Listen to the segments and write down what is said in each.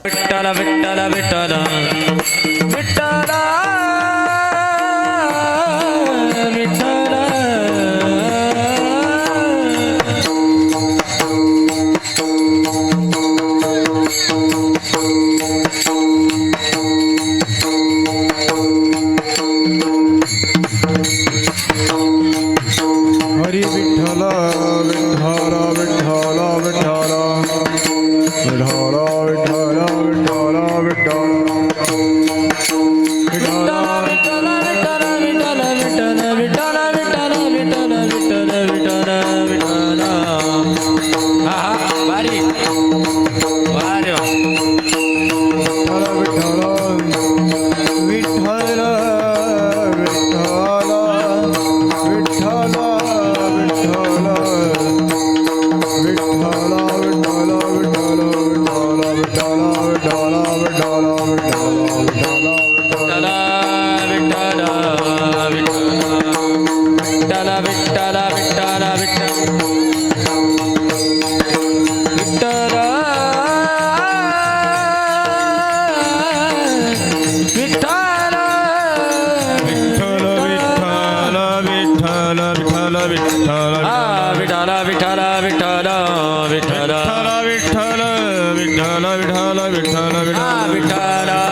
विठ्ठल विठ्ठल विठ्ठल विठ्ठल विठ्ठल हरी विठ्ठल विठ्ठल विठ्ठल विठ्ठल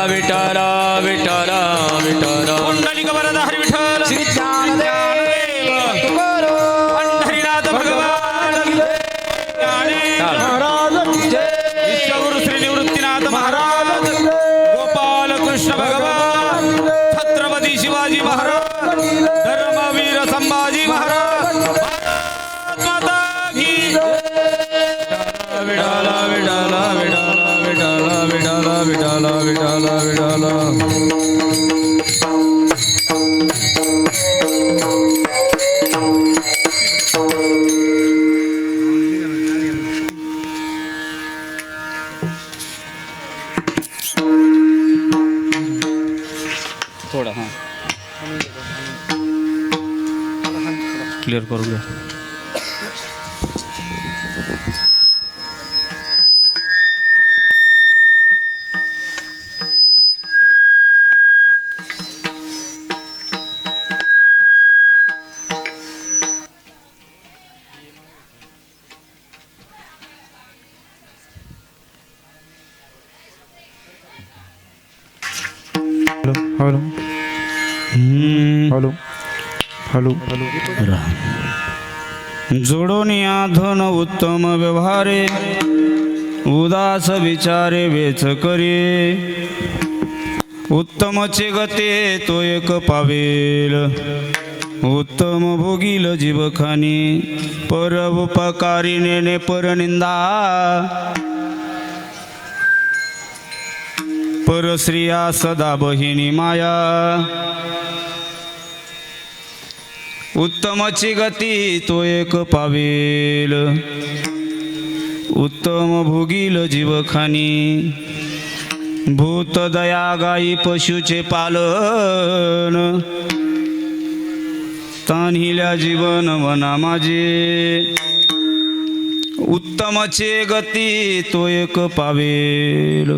विठ्ठल थोड़ा हाँ क्लियर करूँगा हॅलो हॅलो हॅलो हॅलो जोडून धन उत्तम व्यवहारे उदास विचारे वेच करे उत्तमचे गते तो एक पावेल उत्तम भोगील जीवखानी पर उपकारी नेने परनिंदा परश्रिया सदा बहिणी माया उत्तमची गती तो एक पावेल उत्तम भोगील जीवखानी भूत दया गाई पशुचे पालन तान्हिल्या जीवन वना माझे उत्तमचे गती तो एक पावेल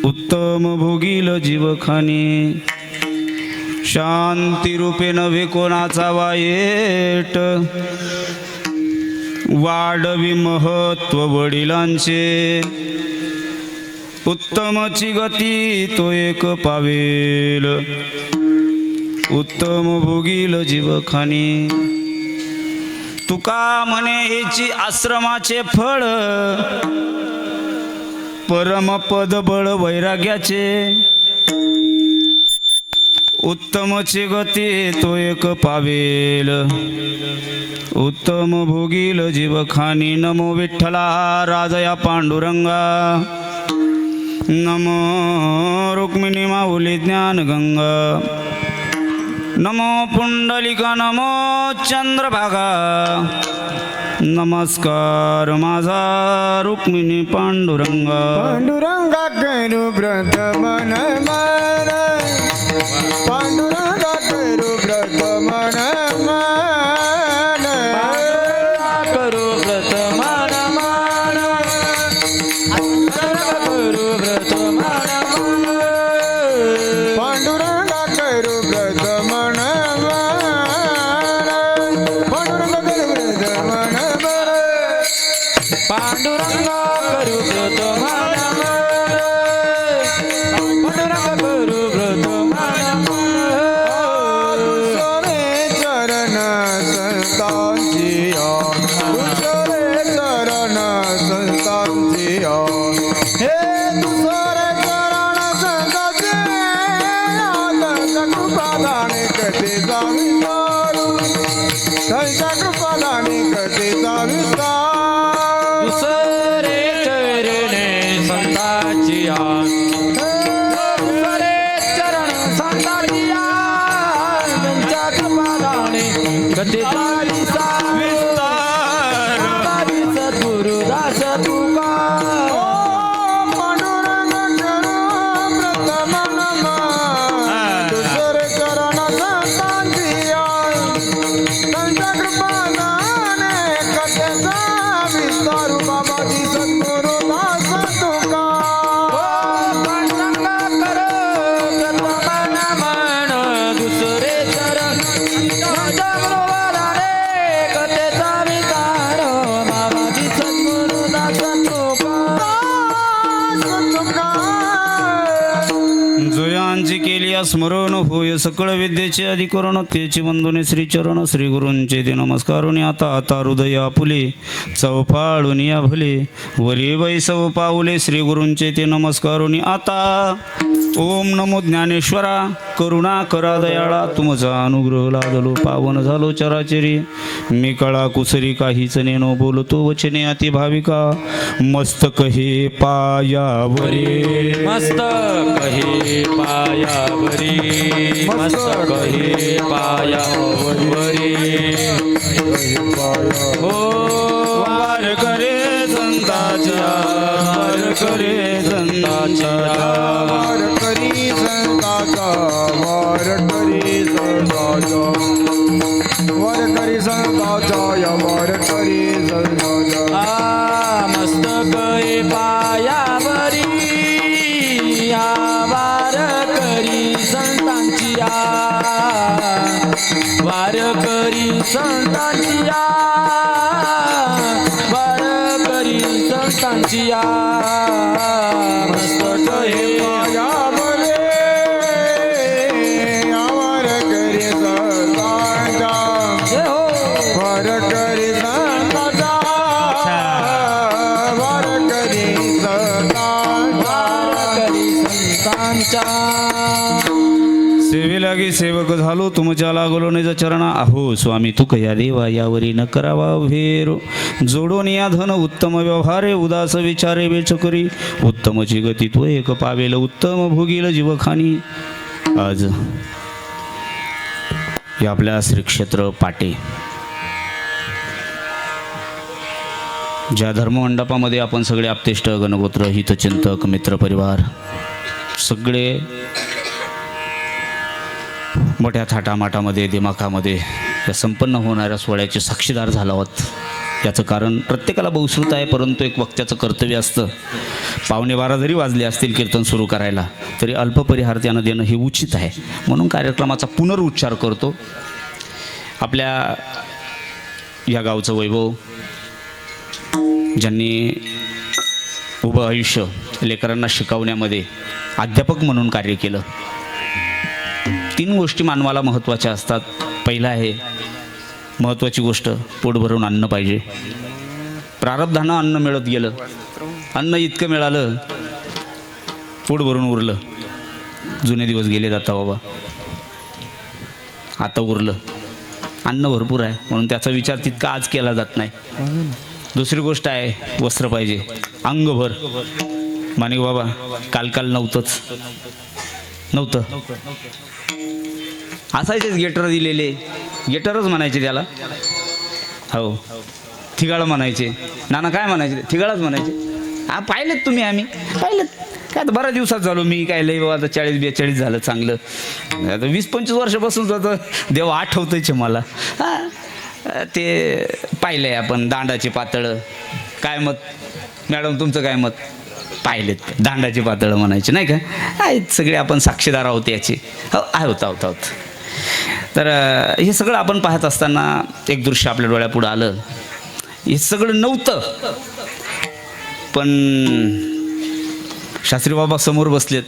उत्तम भोगील जीवखानी शांती रूपे नव्हे कोणाचा वाईट वाढवी महत्व वडिलांचे उत्तमची गती तो एक पावेल उत्तम भोगील जीवखानी तुका म्हणे हेची आश्रमाचे फळ परमपद बळ वैराग्याचे उत्तमची गती तो एक पावेल उत्तम भोगील जीवखानी नमो विठ्ठला राजया पांडुरंगा नमो रुक्मिणी माऊली ज्ञानगंगा नमो पुंडलिका नमो चंद्रभागा नमस्कार माझा रुक्मिणी पांडुरंगा पांडुरंगा करू व्रत मन मन पांडुरंगा करू व्रत मन मन करू व्रत मन मन करू व्रत मन मन पांडुरंगा करू व्रत मन पांडुरंग करू व्रत मन पांडुरंग करू व्रत मन सोरे चरण संतांची सोरे चरण संतांची हे तुझोरे चरण संतांची कृपादाने कधी जावी त्यांच्या कृपादाने कधी जावी दुसरे चरणे संतांची दुसरे चरण संतांची त्यांच्या कृपादाने गती झाली सद्गुरुदास तुका पांडुरंग करू व्रत मन दुसरे चरण संतांची त्यांच्या कृपादाने कथेचा विस्तारू बाबाजी सद्गुरुदास तुका पांडुरंग कर व्रत मन दुसरे चरण सद्गुरुदाने कथेचा विचार बाबाजी सद्गुरुदास तुका जोयांची केली स्मरण होय सकळ विद्येचे अधिकरण तेची वंदने श्रीचरण श्री गुरूंचे ते नमस्कारुनी आता हृदय आपुले चौफाळून या भले वरी वैसव पाऊले श्री गुरूंचे ते नमस्कारुनी आता ओम नमो ज्ञानेश्वरा करुणा करा दयाळा तुमचा अनुग्रह लादलो पावन झालो चराचरी मी कळा कुसरी काहीच नेनो बोलतो वचने अति भाविका मस्तक हे पायावरी मस्तक हे पायावरी मस्तक हे पायावरी हो वार करे संताच्या वार करे संताच्या वार करी संताचा वार करी संताचा वार करी संताचा या वार करी संताचा मस्तक हे पायावरी या वार करी संतांची वार करी संतांची वार करी संतांची मस्तक हे पायावरे वार करी संताचा हो वार करी संताचा वार करी संताचा संतांच्या सेवेलागी सेवक झालो तुमच्या लागलो निज चरणा अहो स्वामी तू कया देवा यावरी न करावा भेरो जोडून या धन उत्तम व्यवहारे उदास विचारे वेचकरी उत्तमची गती तो एक पावेल उत्तम भोगील जीवखानी आज या आपल्या श्री क्षेत्र पाटे ज्या धर्ममंडपामध्ये आपण सगळे आपतेष्ट गणगोत्र हितचिंतक मित्रपरिवार सगळे मोठ्या थाटामाटामध्ये दिमाखामध्ये या संपन्न होणाऱ्या सोहळ्याचे साक्षीदार झाला आहोत. याचं कारण प्रत्येकाला बहुश्रुत आहे, परंतु एक वक्त्याचं कर्तव्य असतं. 11:15 जरी वाजले असतील कीर्तन सुरू करायला तरी अल्पपरिहार त्यानं देणं हे उचित आहे. म्हणून कार्यक्रमाचा पुनरुच्चार करतो. आपल्या या गावचं वैभव ज्यांनी उभं आयुष्य लेकरांना शिकवण्यामध्ये अध्यापक म्हणून कार्य केलं. 3 गोष्टी मानवाला महत्त्वाच्या असतात. पहिला आहे महत्त्वाची गोष्ट, पोट भरून अन्न पाहिजे. प्रारब्धानं अन्न मिळत गेलं, अन्न इतकं मिळालं, पोट भरून उरलं. जुने दिवस गेले जाता बाबा, आता उरलं. अन्न भरपूर आहे म्हणून त्याचा विचार तितका आज केला जात नाही. दुसरी गोष्ट आहे वस्त्र पाहिजे, अंगभर. माणिक बाबा काल नव्हतं असायचेच गेटर दिलेले, गेटरच म्हणायचे त्याला. हो, ठिगाळ म्हणायचे. नाना काय म्हणायचे? ठिगाळच म्हणायचे. हा पाहिलेत तुम्ही, आम्ही पाहिलेत. काय आता बऱ्याच दिवसात झालो मी, काय लई बाबा आता 40-42 झालं चांगलं. आता 20-25 वर्षापासून जातं देवा आठवतंच मला. हां ते पाहिलं आहे आपण. दांडाचे पातळं. काय मत मॅडम तुमचं? काय मत? पाहिलेत दांडाचे पातळं म्हणायचे नाही का? आहेत सगळे आपण साक्षीदार आहोत याचे. हो आहोत. तर हे सगळं आपण पाहत असताना एक दृश्य आपल्या डोळ्यापुढं आलं. हे सगळं नव्हतं, पण शास्त्री बाबा समोर बसलेत.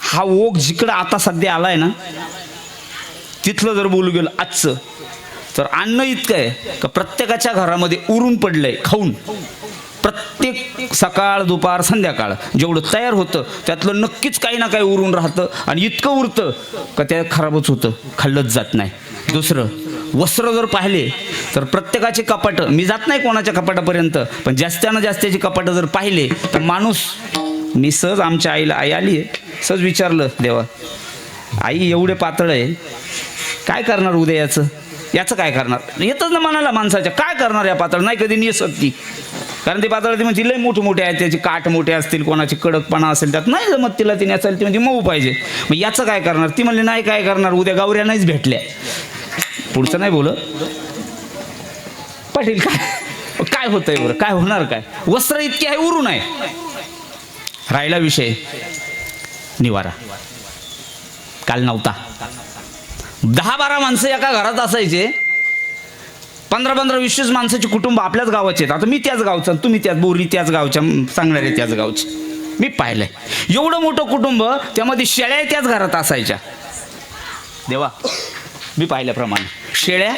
हा ओघ जिकडं आता सध्या आलाय ना, तिथलं जर बोलू गेलं आजचं, तर अन्न इतकं आहे का प्रत्येकाच्या घरामध्ये उरून पडलंय खाऊन. प्रत्येक सकाळ दुपार संध्याकाळ जेवढं तयार होतं त्यातलं नक्कीच काही ना काही उरून राहतं, आणि इतकं उरतं का त्या खराबच होतं, खाल्लंच जात नाही. दुसरं वस्त्र जर पाहिले तर प्रत्येकाचे कपाटं, मी जात नाही कोणाच्या कपाटापर्यंत, पण जास्तीची कपाटं जर पाहिले तर माणूस, मी सहज आमच्या आईला, आई आली आहे, सहज विचारलं देवा आई एवढे पातळ आहे, काय करणार उद्या याचं काय करणार? येतच ना मनाला माणसाच्या, काय करणार या पातळ? नाही कधी नेसत ती, कारण ते पातळ ती म्हणजे लई मोठे आहेत, त्याची काठ मोठे असतील, कोणाची कडकपणा असेल, त्यात नाही जमत तिला, ती नेसायला ती म्हणजे मऊ पाहिजे. मग याचं काय करणार? ती म्हणली नाही काय करणार, उद्या गावऱ्या नाहीच भेटल्या. पुढचं नाही बोलत पाटील. काय होतंय बरं? काय होणार? काय वस्त्र इतके आहे, उरून आहे. राहिला विषय निवारा. काल नव्हता. 10-12 माणसं एका घरात असायचे. 15-15, 20 माणसाची कुटुंब आपल्याच गावाचे आहेत. आता मी त्याच गावचा, तुम्ही त्याच बोरी त्याच गावच्या, सांगणारे त्याच गावचे. मी पाहिलंय एवढं मोठं कुटुंब, त्यामध्ये शेळ्या त्याच घरात असायच्या. देवा मी पाहिल्याप्रमाणे शेळ्या,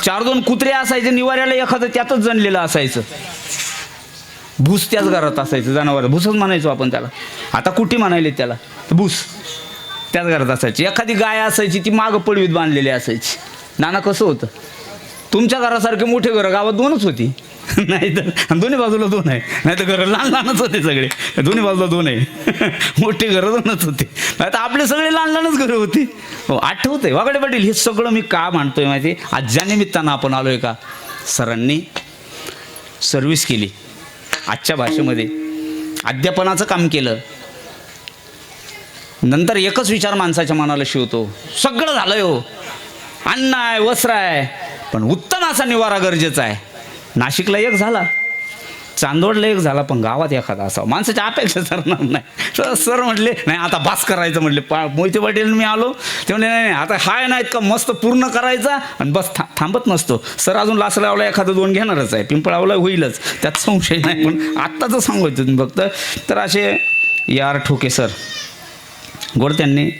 4-2 कुत्रे असायचे, निवाऱ्याला एखादं त्यातच जणलेलं असायचं. भूस त्याच घरात असायचं, जनावर भूसच म्हणायचो आपण त्याला, आता कुठे म्हणायले त्याला, भूस त्याच घरात असायची. एखादी गाय असायची, ती मागं पडवीत बांधलेली असायची. नाना कसं होतं? तुमच्या घरासारखे मोठे घरं गावात 2च होती, नाही तर दोन्ही बाजूला 2 आहे, नाही तर घरं लहानच होते सगळे, दोन्ही बाजूला 2 आहे, मोठे घरं 2च होते. आता आपले सगळे लहानच घरं होती. हो आठवतंय वागडे पाटील. हे सगळं मी का मांडतोय माहिती? आज ज्या निमित्तानं आपण आलोय का, सरांनी सर्व्हिस केली, आजच्या भाषेमध्ये अध्यापनाचं काम केलं. नंतर एकच विचार माणसाच्या मनाला शिवतो, सगळं झालंय हो, अन्न आहे, वस्त्र आहे, पण उत्तम असा निवारा गरजेचा आहे. नाशिकला एक झाला, चांदोडला एक झाला, पण गावात एखादा असावा. माणसाच्या अपेक्षा सरणार नाही. सर म्हटले नाही आता बास करायचं. म्हटले मोहिते पाटील मी आलो, ते म्हणले नाही आता हाय ना इतका मस्त पूर्ण करायचा, आणि बस थांबत नसतो. सर अजून लासलावला एखादं 2 घेणारच आहे, पिंपळावला होईलच, त्यात संशय नाही. पण आत्ताचं सांगायचं तुम्ही फक्त. तर असे यार ठोके सर गोड, त्यांनी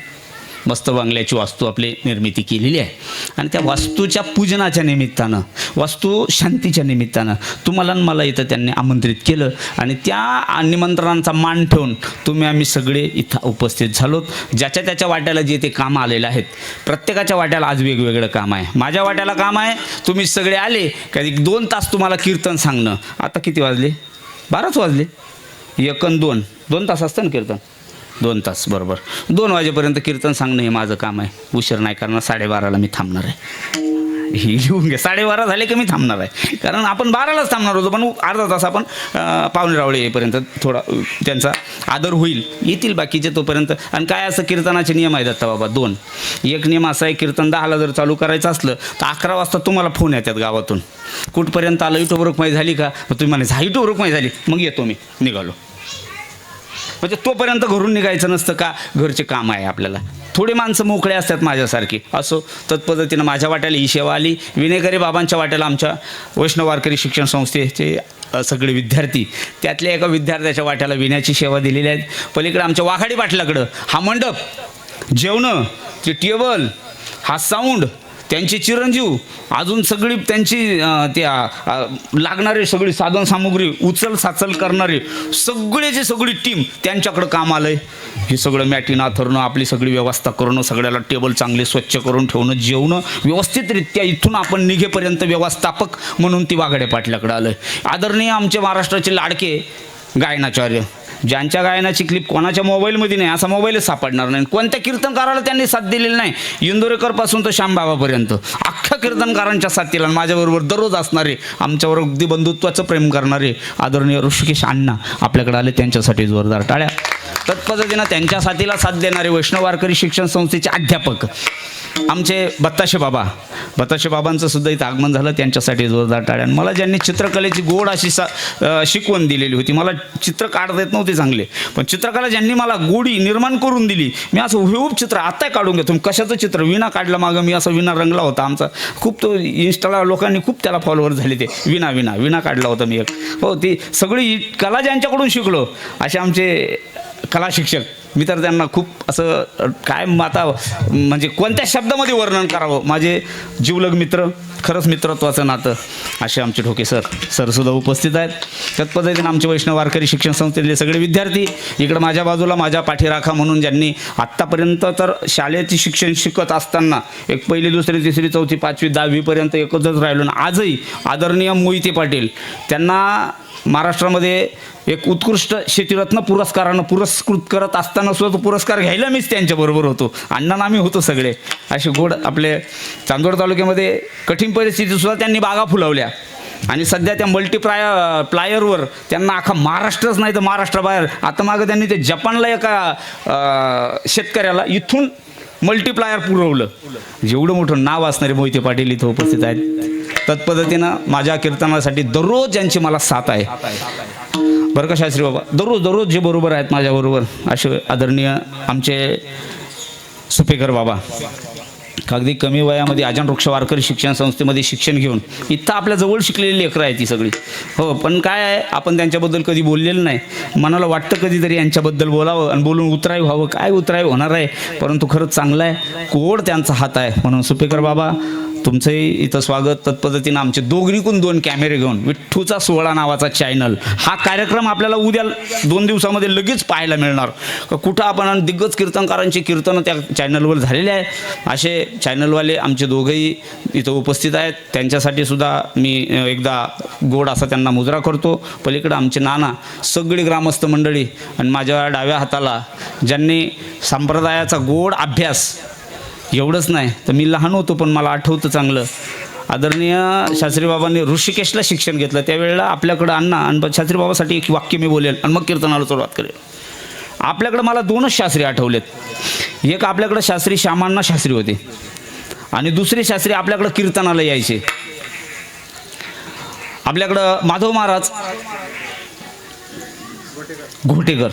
मस्त बंगल्याची वास्तू आपली निर्मिती केलेली आहे, आणि त्या वास्तूच्या पूजनाच्या निमित्तानं, वास्तू शांतीच्या निमित्तानं तुम्हाला आणि मला इथं त्यांनी आमंत्रित केलं, आणि त्या निमंत्रणांचा मान ठेवून तुम्ही आम्ही सगळे इथं उपस्थित झालोत. ज्याच्या त्याच्या वाट्याला जे ते काम आलेलं आहेत, प्रत्येकाच्या वाट्याला आज वेगवेगळं काम आहे. माझ्या वाट्याला काम आहे, तुम्ही सगळे आले का 2 तास तुम्हाला कीर्तन सांगणं. आता किती वाजले? 12च वाजले. 1 आणि 2 तास असतं ना कीर्तन, 2 तास बरोबर. 2 वाजेपर्यंत कीर्तन सांगणं हे माझं काम आहे. उशीर नाही करणार. 12:30ला मी थांबणार आहे. हे लिहून घ्या, 12:30 झाले की मी थांबणार आहे. कारण आपण 12लाच थांबणार होतो, पण अर्धा तास आपण पाहुणे रावळे येईपर्यंत थोडा त्यांचा आदर होईल, येतील बाकीचे तोपर्यंत. आणि काय असं कीर्तनाचे नियम आहेत आता बाबा 2. एक नियम असा आहे, कीर्तन 10ला जर चालू करायचं असलं तर 11 वाजता तुम्हाला फोन येतात गावातून, कुठपर्यंत आलं, इटोबर रुक्माई झाली का? तुम्ही म्हणायचं इटोबर रुक्माई झाली, मग येतो मी, निघालो. म्हणजे तोपर्यंत घरून निघायचं नसतं का, घरचे काम आहे आपल्याला. थोडी माणसं मोकळे असतात माझ्यासारखी. असो, तत्पद्धतीनं माझ्या वाट्याला ही सेवा आली. विनेकरी बाबांच्या वाट्याला आमच्या वैष्णव वारकरी शिक्षण संस्थेचे सगळे विद्यार्थी, त्यातल्या एका विद्यार्थ्याच्या वाट्याला विण्याची सेवा दिलेली आहे. पलीकडे आमच्या वाघाडी पाटलाकडं हा मंडप, जेवणं, ते टेबल, हा साऊंड, त्यांची चिरंजीव, अजून सगळी त्यांची लागणारे सगळी साधन सामुग्री, उचल साचल करणारे सगळ्याची सगळी टीम त्यांच्याकडं काम आलं आहे. हे सगळं मॅटिन आथरणं, आपली सगळी व्यवस्था करणं, सगळ्याला टेबल चांगले स्वच्छ करून ठेवणं, जेवणं व्यवस्थितरित्या इथून आपण निघेपर्यंत व्यवस्थापक म्हणून ती वाघाडे पाटलाकडं आलं आहे. आदरणीय आमचे महाराष्ट्राचे लाडके गायनाचार्य, ज्यांच्या गायनाची क्लिप कोणाच्या मोबाईलमध्ये नाही, असा मोबाईलच सापडणार नाही. कोणत्या कीर्तनकाराला त्यांनी साथ दिलेली नाही. इंदोरेकरपासून तर श्यामबाबापर्यंत अख्ख्या कीर्तनकारांच्या साथीला माझ्याबरोबर दररोज असणारे, आमच्यावर अगदी बंधुत्वाचं प्रेम करणारे आदरणीय ऋषिकेश अण्णा आपल्याकडे आले, त्यांच्यासाठी जोरदार टाळ्या. तत्पद्धतीनं त्यांच्या साथीला साथ देणारे वैष्णव वारकरी शिक्षण संस्थेचे अध्यापक आमचे बत्ताशे बाबांचं सुद्धा इथं आगमन झालं, त्यांच्यासाठी जोरदार टाळ्या. मला ज्यांनी चित्रकलेची गोड अशी शिकवण दिलेली होती, मला चित्र काढता येत नव्हते चांगले, पण चित्रकला ज्यांनी मला गोडी निर्माण करून दिली, मी असं हुबेहूब चित्र आत्ताही काढून घेतो. कशाचं चित्र? विणा काढला मागं मी, असा विणा रंगला होता आमचा, खूप तो इन्स्टाला लोकांनी खूप त्याला फॉलोअर झाले. ते विणा काढला होता मी एक. हो, ती सगळी कला ज्यांच्याकडून शिकलो असे आमचे कला शिक्षक, मी तर त्यांना खूप असं काय आता म्हणजे कोणत्या शब्दामध्ये वर्णन करावं, माझे जीवलग मित्र, खरंच मित्रत्वाचं नातं असे आमचे ढोके सरसुद्धा उपस्थित आहेत. त्याच पद्धतीने आमचे वैष्णव वारकरी शिक्षण संस्थेतले सगळे विद्यार्थी इकडं माझ्या बाजूला, माझ्या पाठीराखा म्हणून ज्यांनी आत्तापर्यंत तर शाळेचे शिक्षण शिकत असताना एक पहिली, दुसरी, तिसरी, चौथी, पाचवी, 10वीपर्यंत एकत्रच राहिलो ना, आजही आदरणीय मोहिते पाटील, त्यांना महाराष्ट्रामध्ये एक उत्कृष्ट शेतीरत्न पुरस्कारानं पुरस्कृत करत असताना सुद्धा तो पुरस्कार घ्यायला मीच त्यांच्याबरोबर होतो. अण्णा आम्ही होतो सगळे असे गोड. आपले चांदवड तालुक्यामध्ये कठीण परिस्थितीसुद्धा त्यांनी बागा फुलवल्या आणि सध्या त्या प्लायरवर त्यांना अख्खा महाराष्ट्रच नाही तर महाराष्ट्राबाहेर, आता मागं त्यांनी ते जपानला एका शेतकऱ्याला इथून मल्टीप्लायर पुरवलं. जेवढं मोठं नाव असणारे मोहिते पाटील इथं उपस्थित आहेत. तत्पद्धतीनं माझ्या कीर्तनासाठी दररोज ज्यांची मला साथ आहे बरं का शास्त्री बाबा, दररोज जे बरोबर आहेत माझ्याबरोबर असे आदरणीय आमचे सुपेकर बाबा, अगदी कमी वयामध्ये आजान वृक्ष वारकरी शिक्षण संस्थेमध्ये शिक्षण घेऊन इथं आपल्या जवळ शिकलेली लेकरं आहेत ती सगळी. हो, पण काय आहे, आपण त्यांच्याबद्दल कधी बोललेलं नाही. मनाला वाटतं कधीतरी यांच्याबद्दल बोलावं आणि बोलून उतराई व्हावं, काय उतराई होणार आहे, परंतु खरंच चांगलं आहे, कोड त्यांचा हात आहे. म्हणून सुपेकर बाबा, तुमचंही इथं स्वागत. तत्पद्धतीनं आमचे दोघीकून 2 कॅमेरे घेऊन विठ्ठूचा सोहळा नावाचा चॅनल, हा कार्यक्रम आपल्याला उद्या 2 दिवसामध्ये लगेच पाहायला मिळणार. कुठं आपण दिग्गज कीर्तनकारांची कीर्तनं त्या चॅनलवर झालेले आहे. असे चॅनलवाले आमचे दोघंही इथं उपस्थित आहेत. त्यांच्यासाठी सुद्धा मी एकदा गोड असा त्यांना मुजरा करतो. पलीकडं आमचे नाना, सगळी ग्रामस्थ मंडळी आणि माझ्या डाव्या हाताला ज्यांनी संप्रदायाचा गोड अभ्यास, एवढंच नाही तर मी लहान होतो पण मला आठवतं चांगलं, आदरणीय शास्त्रीबाबांनी ऋषिकेशला शिक्षण घेतलं त्यावेळेला आपल्याकडं अण्णा आणि शास्त्रीबाबासाठी एक वाक्य मी बोलेल आणि मग कीर्तनाला सुरुवात करेल. आपल्याकडं मला 2च शास्त्री आठवलेत. एक आपल्याकडं शास्त्री श्यामांना शास्त्री होते आणि दुसरे शास्त्री आपल्याकडं कीर्तनाला यायचे. आपल्याकडं माधव महाराज घोटेकर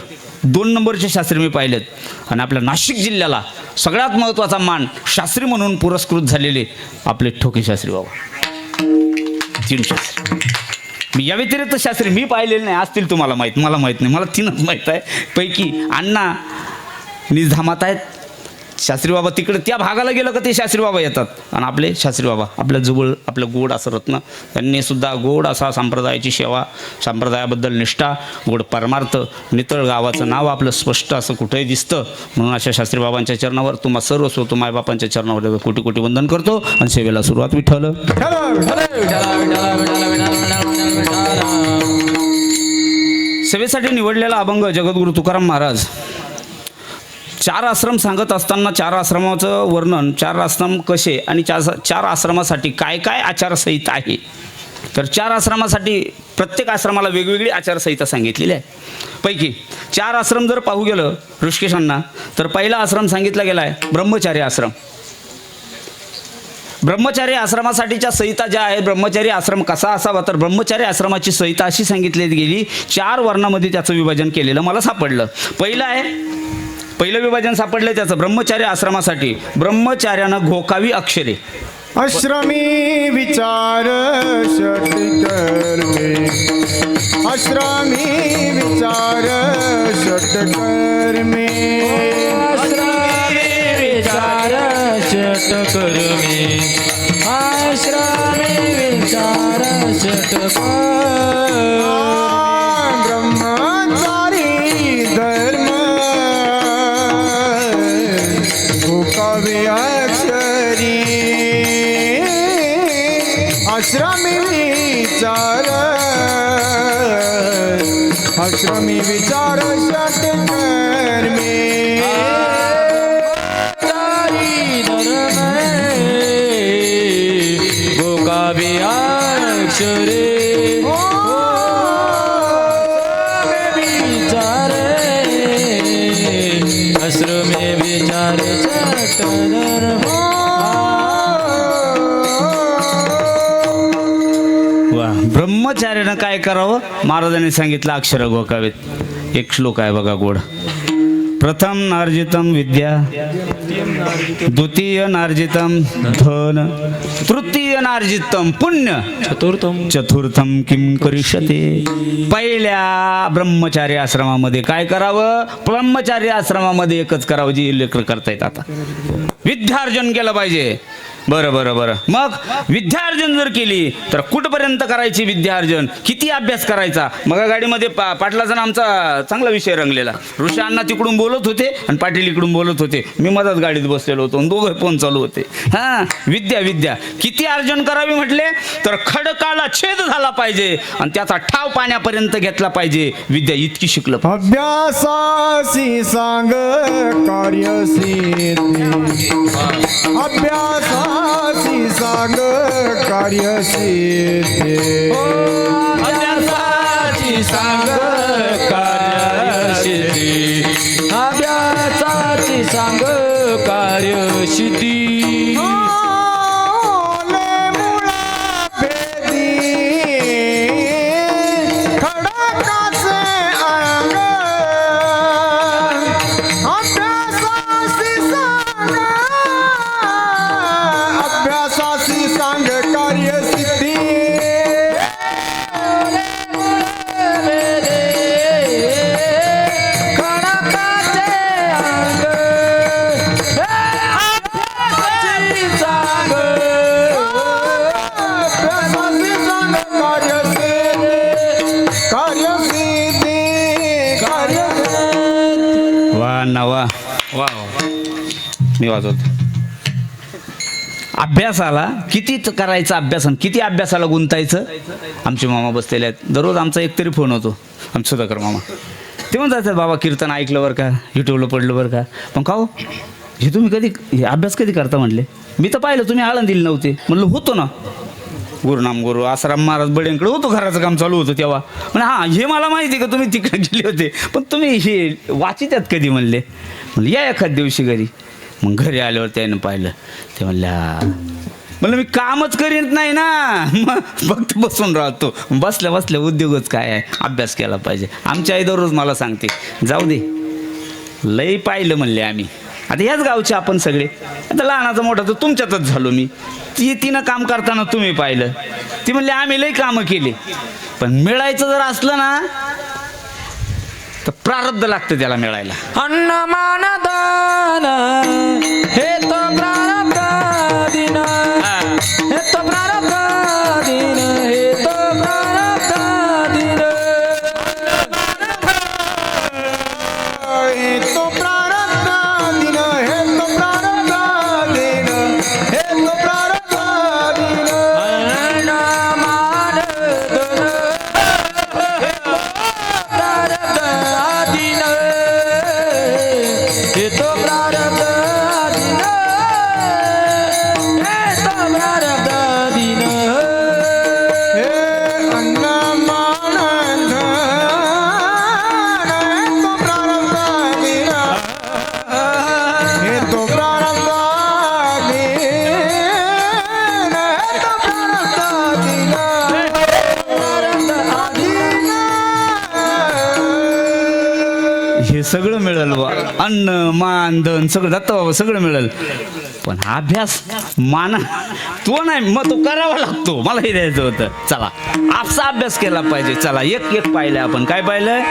2 नंबरचे शास्त्री मी पाहिलेत. आणि आपल्या नाशिक जिल्ह्याला सगळ्यात महत्त्वाचा मान शास्त्री म्हणून पुरस्कृत झालेले आपले ठोके शास्त्री बाबा, 3 शास्त्री. मी या व्यतिरिक्त शास्त्री मी पाहिलेले नाही, असतील तुम्हाला माहीत, मला माहीत नाही, मला 3च माहीत आहे. पैकी अण्णा निजामात आहेत, शास्त्री बाबा तिकडे त्या भागाला गेलं का ते शास्त्री बाबा येतात आणि आपले शास्त्री बाबा आपल्या जवळ, आपलं गोड असं रत्न, त्यांनी सुद्धा गोड असा संप्रदायाची सेवा, संप्रदायाबद्दल निष्ठा, गोड परमार्थ, नितळ गावाचं नाव आपलं स्पष्ट असं कुठेही दिसतं. म्हणून अशा शास्त्री बाबांच्या चरणावर तुम्हा सर्वस्व, तो मायबापांच्या चरणावर कोटी कोटी वंदन करतो आणि सेवेला सुरुवात विठ्ठल. सेवेसाठी निवडलेला अभंग जगद्गुरु तुकाराम महाराज 4 आश्रम सांगत असताना 4 आश्रमाचं वर्णन, 4 आश्रम कसे आणि 4 आश्रमासाठी काय काय आचारसंहिता आहे. तर 4 आश्रमासाठी प्रत्येक आश्रमाला वेगवेगळी आचारसंहिता सांगितलेली आहे. पैकी 4 आश्रम जर पाहू गेलं ऋषिकेशांना, तर पहिला आश्रम सांगितला गेला आहे ब्रह्मचारी आश्रम. ब्रह्मचारी आश्रमासाठीच्या संहिता ज्या आहेत, ब्रह्मचारी आश्रम कसा असावा, तर ब्रह्मचारी आश्रमाची संहिता अशी सांगितली गेली, 4 वर्णामध्ये त्याचं विभाजन केलेलं मला सापडलं. पहिलं आहे पहिलं विभाजन सापडलं त्याचं ब्रह्मचार्य आश्रमासाठी. ब्रह्मचार्यानं घोकावी अक्षरे. आश्रमी विचार षटकर्मे आश्रमी विचार षटकर्मे आश्रमे विचार षटकर्मे आश्रमे विचार षटकर्मे ब्रह्मचारी धर्म भूकावे अक्षरी आश्रमी विचार आश्रमी विचार षटकर्मे चारी धर्म भोगावे अक्षरे आश्रमे विचार षटधर्म. वा, ब्रह्मचार्यानं काय करावं महाराजांनी सांगितलं अक्षर घोकावेत. एक श्लोक आहे बघा गोड. प्रथम नार्जितम विद्या द्वितीय नार्जितम धन तृतीय नार्जितम पुण्य चतुर्थम किम करिष्यते. पहिल्या ब्रह्मचार्य आश्रमामध्ये काय करावं? ब्रह्मचार्य आश्रमामध्ये एकच करावं जी लेकर करतायत आता. विद्यार्जन केलं पाहिजे. बरं बरं बरं. मग विद्यार्जन जर केली तर कुठपर्यंत करायची विद्यार्जन? किती अभ्यास करायचा? मग गाडीमध्ये पाटलाचा आमचा चांगला विषय रंगलेला. ऋषी अण्णा तिकडून बोलत होते आणि पाटील इकडून बोलत होते. मी मधात गाडीत बसलेलो होतो आणि दोघं फोन चालू होते. हां, विद्या विद्या किती अर्जन करावी म्हटले तर खडकाला छेद झाला पाहिजे आणि त्याचा ठाव पाण्यापर्यंत घेतला पाहिजे. विद्या इतकी शिकलं. अभ्यासासी सांग कार्यसिद्धी अभ्यासासी सांग कार्यसिद्धी अभ्यासाची सांग कार्यसिद्धी अभ्यासाची सांग कार्यसिद्धी मी वाजवतो. अभ्यासाला किती करायचा अभ्यास आणि किती अभ्यासाला गुंतायचं. आमचे मामा बसलेले आहेत. दररोज आमचा एकतरी फोन होतो. आमचे सुधाकर मामा ते म्हणतात बाबा कीर्तन ऐकलं बरं का, युट्यूबला पडलं बरं का. पण का हो हे तुम्ही कधी हे अभ्यास कधी करता म्हणले. मी तर पाहिलं तुम्ही आळंदीला नव्हते. म्हणलं होतो ना गुरुनाम गुरु आसाराम महाराज बडेंकडे होतो. घराचं काम चालू होतं तेव्हा. म्हणजे हां हे मला माहिती का तुम्ही तिकडे गेले होते. पण तुम्ही हे वाचित्यात कधी म्हणले. म्हणलं या एखाद दिवशी घरी. मग घरी आल्यावर त्यानं पाहिलं. ते म्हणलं मी कामच करीत नाही ना, मग फक्त बसून राहतो. बसल्या बसल्या उद्योगच काय आहे, अभ्यास केला पाहिजे. आमची आई दररोज मला सांगते जाऊ दे लई पाहिलं म्हणले आम्ही. आता याच गावचे आपण सगळे. आता लहानाचा मोठा तर तुमच्यातच झालो मी. तिनं काम करताना तुम्ही पाहिलं. ती म्हणले आम्ही लई कामं केली. पण मिळायचं जर असलं ना तर प्रारब्ध लागतं त्याला मिळायला. अन्न मान दान हे तो प्रारब्ध दिन हे तो प्रारब्ध दिन हे तो प्रारब्ध दिन हे तो प्रारब्ध दिन हे तो प्रारब्ध दिन हे तो प्रारब्ध दिन अन्न मान दान हे तो प्रारब्ध दिन हे तो प्रारब्ध सगळं मिळेल बा, अन्न मान धन सगळं दत्त बाबा सगळं मिळेल, पण अभ्यास माना तो नाही, मग तो करावा लागतो. मलाही द्यायचं होतं. चला आपसा अभ्यास केला पाहिजे. चला एक एक पाहिलंय आपण. काय पाहिलंय?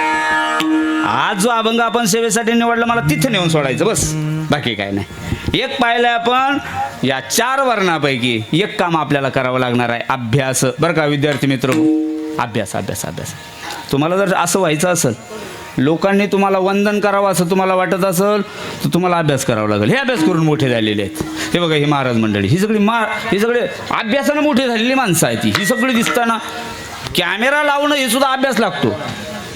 आज जो अभंग आपण सेवेसाठी निवडला मला तिथे नेऊन सोडायचं बस, बाकी काय नाही. एक पाहिलंय आपण, या 4 वर्णापैकी एक काम आपल्याला करावं लागणार आहे, अभ्यास. बरं का विद्यार्थी मित्र, अभ्यास अभ्यास अभ्यास. तुम्हाला जर असं व्हायचं असेल, लोकांनी तुम्हाला वंदन करावं असं तुम्हाला वाटत असेल, तर तुम्हाला अभ्यास करावा लागेल. हे अभ्यास करून मोठे झालेले आहेत. हे बघा, ही महाराज मंडळी, ही सगळे अभ्यासानं मोठी झालेली माणसं आहेत. ही सगळी दिसताना कॅमेरा लावणं हे सुद्धा अभ्यास लागतो.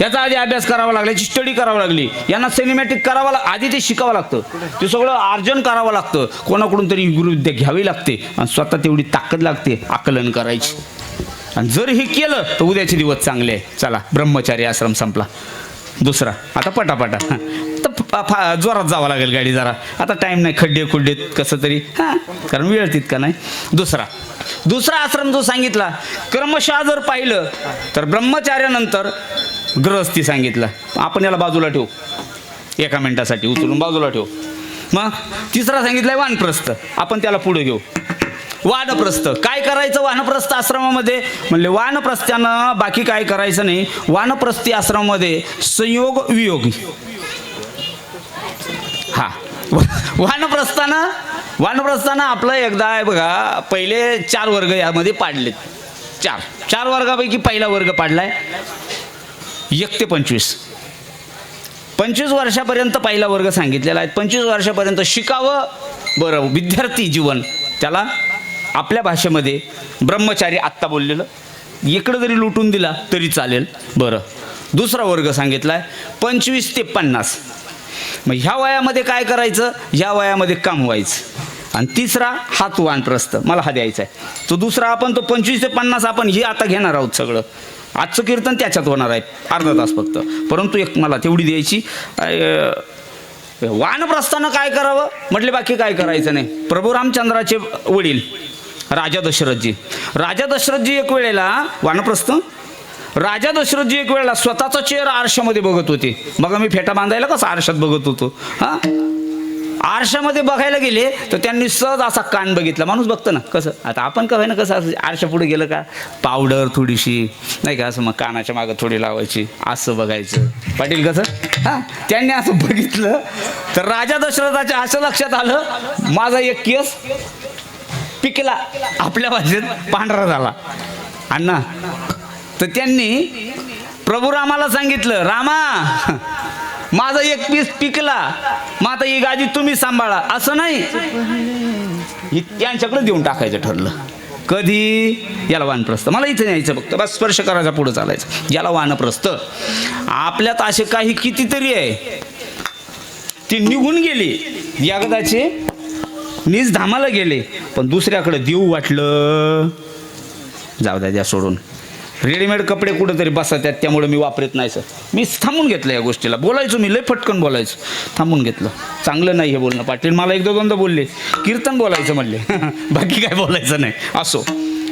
याचा आधी अभ्यास करावा लागला, याची स्टडी करावी लागली, यांना सिनेमॅटिक करावं आधी ते शिकावं लागतं, ते सगळं अर्जन करावं लागतं, कोणाकडून तरी गुरुविद्या घ्यावी लागते, आणि स्वतः तेवढी ताकद लागते आकलन करायची. आणि जर हे केलं तर उद्याचे दिवस चांगले आहे. चला ब्रह्मचारी आश्रम संपला. दुसरा आता पटापटा तर जोरात जावं लागेल गाडी जरा, आता टाईम नाही, खड्डे खुड्डे कसं तरी, हां कारण वेळ तितका नाही. दुसरा आश्रम जो सांगितला, क्रमशः जर पाहिलं तर ब्रह्मचार्यानंतर गृहस्थी सांगितलं. आपण याला बाजूला ठेवू, एका मिनिटासाठी उचलून बाजूला ठेवू. मग तिसरा सांगितलाय वानप्रस्थ, आपण त्याला पुढे घेऊ. वानप्रस्थ काय करायचं वानप्रस्थ आश्रमामध्ये? म्हणले वानप्रस्थानं बाकी काय करायचं नाही. वानप्रस्थी आश्रमामध्ये संयोग वियोगी, हा वानप्रस्थानं आपलं एकदा आहे बघा, पहिले 4 वर्ग यामध्ये पाडलेत. 4 वर्गापैकी पहिला वर्ग पाडलाय 1 ते 25. 25 वर्षापर्यंत पहिला वर्ग सांगितलेला आहे. 25 वर्षापर्यंत शिकावं. बरं, विद्यार्थी जीवन त्याला आपल्या भाषेमध्ये ब्रह्मचारी आत्ता बोललेलं, इकडं जरी लुटून दिला तरी चालेल. बरं, दुसरा वर्ग सांगितलाय 25 ते 50. मग ह्या वयामध्ये काय करायचं? ह्या वयामध्ये काम व्हायचं. आणि तिसरा हाच वानप्रस्थ, मला हा द्यायचा आहे. तो दुसरा आपण तो 25 ते 50 आपण हे आता घेणार आहोत. सगळं आजचं कीर्तन त्याच्यात होणार आहे, अर्धा तास फक्त. परंतु एक मला तेवढी द्यायची. वानप्रस्थानं काय करावं म्हटले, बाकी काय करायचं नाही. प्रभू रामचंद्राचे वडील राजा दशरथजी एक वेळेला वानप्रस्थ, राजा दशरथजी एक वेळेला स्वतःचा चेहरा आरशामध्ये बघत होते. बघा मी फेटा बांधायला कसं आरशात बघत होतो, हां आरशामध्ये बघायला गेले तर त्यांनी सहज असा कान बघितला. माणूस बघतं ना कसं, आता आपण काय ना कसं असं आरशा पुढे गेलं का पावडर थोडीशी नाही का असं, मग कानाच्या मागं थोडी लावायची, असं बघायचं. पाटील कसं, हां त्यांनी असं बघितलं तर राजा दशरथाच्या असं लक्षात आलं, माझा एक केस पिकला, आपल्या भाषेत पांढरा झाला अण्णा. तर त्यांनी प्रभू रामाला सांगितलं, रामा माझा एक पीस पिकला, मग आता ही गादी तुम्ही सांभाळा. असं नाही, यांच्याकडे देऊन टाकायचं ठरलं. कधी? याला वानप्रस्थ. मला इथे न्यायचं फक्त, बस स्पर्श करायचा, पुढे चालायचं. याला वानप्रस्थ. आपल्यात असे काही कितीतरी आहे, ती निघून गेली एकदाचे, निज धामाला गेले, पण दुसऱ्याकडे देऊ वाटलं, जाऊ द्या सोडून. रेडीमेड कपडे कुठेतरी बसतात, त्यामुळे मी वापरत नाही सर. मी थांबून घेतलं या गोष्टीला. बोलायचो मी, लय फटकन बोलायचो, थांबून घेतलं. चांगलं नाही हे बोलणं. पाटील मला 1-2दा बोलले, कीर्तन बोलायचं म्हणले, बाकी काय बोलायचं नाही. असो,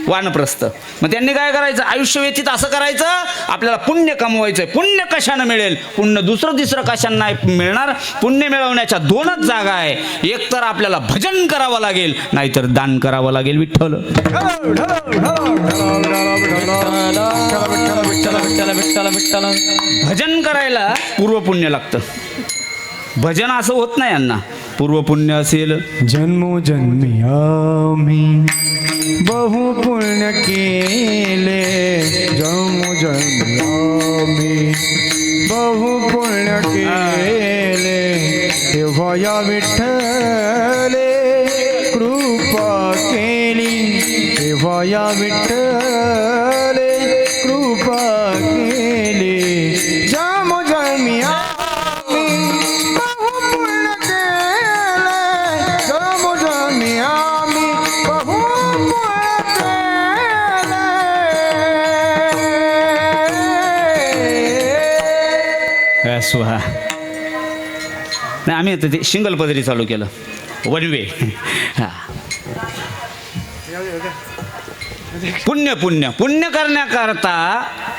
वानप्रस्थ. मग त्यांनी काय करायचं? आयुष्य व्यतीत असं करायचं, आपल्याला पुण्य कमवायचं. पुण्य कशानं मिळेल? पुण्य दुसरं तिसरं कशानं नाही मिळणार. पुण्य मिळवण्याच्या 2च जागा आहे. एक तर आपल्याला भजन करावं लागेल, नाहीतर दान करावं लागेल. विठ्ठल भजन करायला पूर्वपुण्य लागतं. भजन असं होत नाही यांना, पूर्वपुण्य असेल. जन्मोजन्मी आम्ही बहु पुण्य केले, जन्मोजन्मी आम्ही बहु पुण्य केले, तेव्हा या विठ्ठले कृपा केली, तेव्हा या विठ्ठले कृपा केली. जन्मोजन्मी आम्ही बहु पुण्य केले, जन्मोजन्मी आम्ही बहु पुण्य केले. सुहा नाही, आम्ही आता ते सिंगल पदरी चालू केलं, 1 वे. हा, पुण्य पुण्य पुण्य करण्याकरता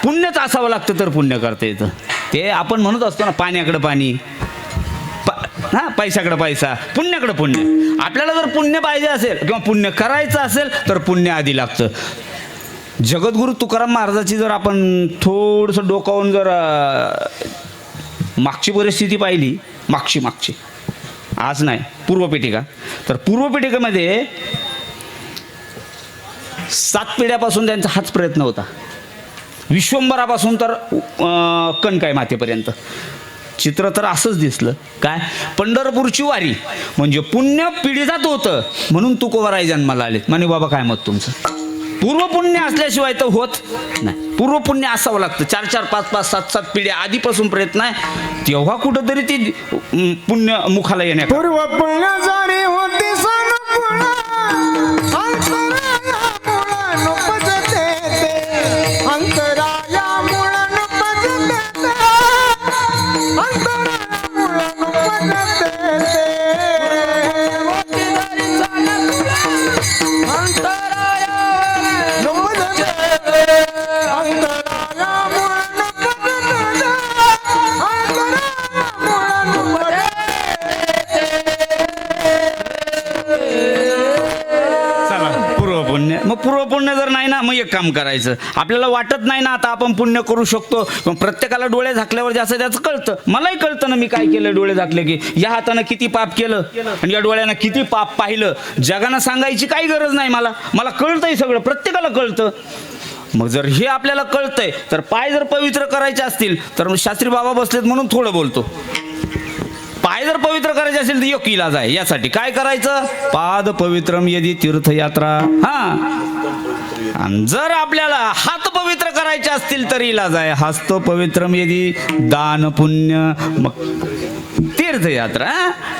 पुण्यच असावं लागतं, तर पुण्य करता येतं. ते आपण म्हणत असतो ना, पाण्याकडं पाणी, हा पैशाकडे पैसा, पुण्याकडे पुण्य. आपल्याला जर पुण्य पाहिजे असेल किंवा पुण्य करायचं असेल तर पुण्य आधी लागतं. जगद्गुरु तुकाराम महाराजाची जर आपण थोडंसं डोकावून जर मागची परिस्थिती पाहिली, मागची आज नाही, पूर्वपीठिका, तर पूर्वपीठिकेमध्ये 7 पिढ्यापासून त्यांचा हाच प्रयत्न होता. विश्वंभरापासून तर कणकाई मातेपर्यंत चित्र तर असंच दिसलं. काय पंढरपूरची वारी म्हणजे पुण्य पिढीजात होतं, म्हणून तुकोबाराय जन्माला आलेत. म्हणे बाबा काय मत तुमचं? पूर्व पुण्य असल्याशिवाय तर होत नाही. पूर्व पुण्य असावं लागतं. 4-4, 5-5, 7-7 पिढ्या आधीपासून प्रयत्न आहे, तेव्हा कुठंतरी ती पुण्य मुखाला येण्या. पूर्व पुण्य जरी होती सनुकूल, अंतरायामुळं नुपजते ते, अंतरायामुळं नुपजते ते, अंतरायामुळं नुपजते ते. मग पूर्व पुण्य जर नाही ना, मग एक काम करायचं. आपल्याला वाटत नाही ना आता आपण पुण्य करू शकतो, पण प्रत्येकाला डोळे झाकल्यावर जास्त त्याचं कळतं. मलाही कळतं ना मी काय केलं. डोळे झाकले की या हातानं किती पाप केलं आणि या डोळ्यानं किती पाप पाहिलं. जगानं सांगायची काही गरज नाही. मला कळतंय सगळं, प्रत्येकाला कळतं. मग जर हे आपल्याला कळतंय तर पाय जर पवित्र करायचे असतील तर शास्त्री बाबा बसलेत म्हणून थोडं बोलतो. पाय जर पवित्र करायचे असेल तर एक इलाज आहे. यासाठी काय करायचं? पाद पवित्रम यदी तीर्थयात्रा. आणि जर आपल्याला हात पवित्र करायचे असतील तर इलाज आहे हस्त पवित्रम यदी दान पुण्य. मग तीर्थयात्रा.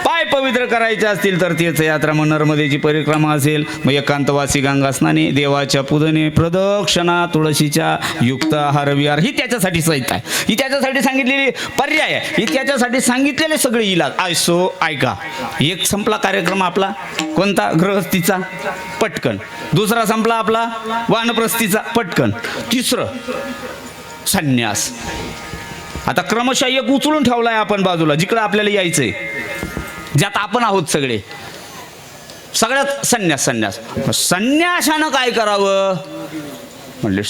पाय पवित्र करायचे असतील तर तीर्थयात्रा. मग नर्मदेची परिक्रमा असेल, मग एकांतवासी गंगा स्नाने, देवाच्या पूजने, प्रदक्षिणा, तुळशीच्या युक्त आहार विहार. ही त्याच्यासाठी सहित आहे. ही त्याच्यासाठी सांगितलेली पर्याय आहे. ही त्याच्यासाठी सांगितलेले सगळे इलाज. आयसो ऐका. एक संपला कार्यक्रम आपला कोणता? गृहस्थीचा, पटकन. दुसरा संपला आपला वानप्रस्थीचा, पटकन. तिसरं संन्यास. आता क्रमशः एक उचलून ठेवलाय आपण बाजूला, जिकडे आपल्याला यायचंय, ज्यात आपण आहोत सगळे. सगळ्यात संन्यास. संन्यासानं काय करावं म्हणले?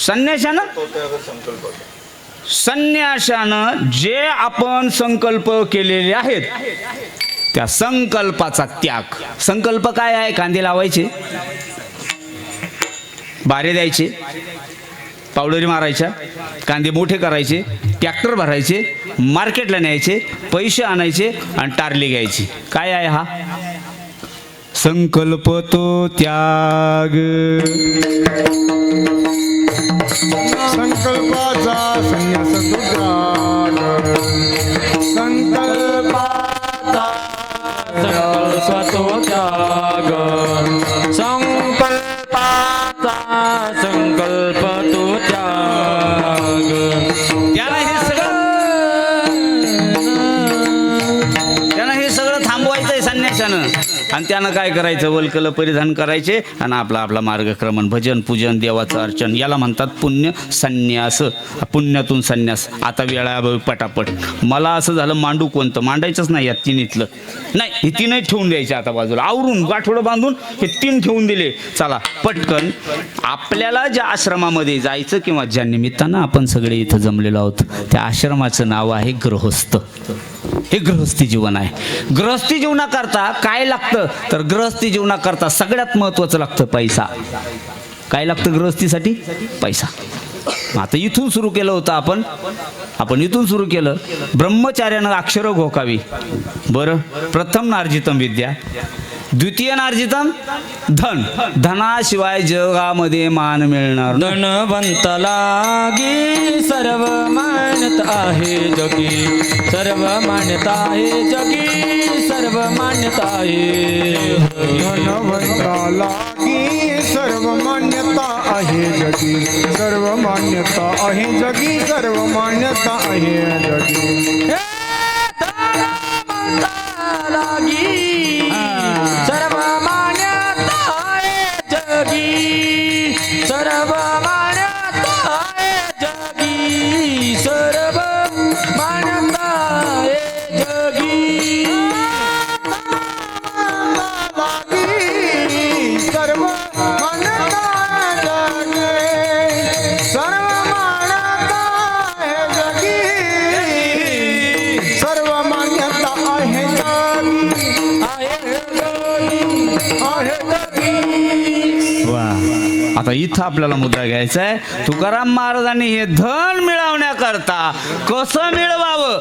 संन्यासानं जे आपण संकल्प केलेले आहेत त्या संकल्पाचा त्याग. संकल्प काय आहे? कांदे लावायचे, बारे द्यायचे, पावडरी मारायच्या, कांदे मोठे करायचे, ट्रॅक्टर भरायचे, मार्केटला न्यायचे, पैसे आणायचे आणि टारली घ्यायची. काय आहे हा संकल्प? तो त्याग. संकल्पाचा संन्यास तो त्याग. संकल्पाचा तो त्याग. संकल्प तो त्याग. त्यानं हे सगळं थांबवायचंय संन्यासानं. आणि त्यानं काय करायचं? वल्कल परिधान करायचे आणि आपला मार्गक्रमण, भजन, पूजन, देवाचं अर्चन. याला म्हणतात पुण्य संन्यास. पुण्यातून संन्यास. आता वेळा पटापट. मला असं झालं, मांडू कोणतं? मांडायचंच नाही या तिन्हीतलं. नाही, हे तीनही ठेवून द्यायचे आता बाजूला. आवरून गाठोडं बांधून हे 3 ठेवून दिले. चला पटकन आपल्याला ज्या आश्रमामध्ये जायचं किंवा ज्या निमित्तानं आपण सगळे इथं जमलेलो आहोत त्या आश्रमाचं नाव आहे गृहस्थ. हे गृहस्थी जीवन आहे. गृहस्थी जीवनाकरता काय लागतं? तर गृहस्थी जीवनाकरता सगळ्यात महत्वाचं लागतं पैसा. काय लागतं गृहस्थीसाठी? पैसा. आता इथून सुरू केलं होतं आपण इथून सुरू केलं. ब्रह्मचार्यानं अक्षरं घोकावी. बरं, प्रथम नार्जितम विद्या, द्वितीय नार्जितम धन. धनाशिवाय जगामध्ये मान मिळणार. धनवंताला गी सर्व मान्यता आहे जगी. सर्व मान्यता आहे जगी. सर्व मान्यता आहे. धनवंताला की सर्व मान्यता आहे जगी. सर्व मान्यता आहे जगी. सर्व मान्यता आहे जगी. सर्व मान्यता आहे जगी. सर्व मान्यता आहे जगी. सर्व मान्यता आहे जगी. आता इथं आपल्याला मुद्दा घ्यायचा आहे. तुकाराम महाराजांनी हे धन मिळवण्याकरता कसं मिळवावं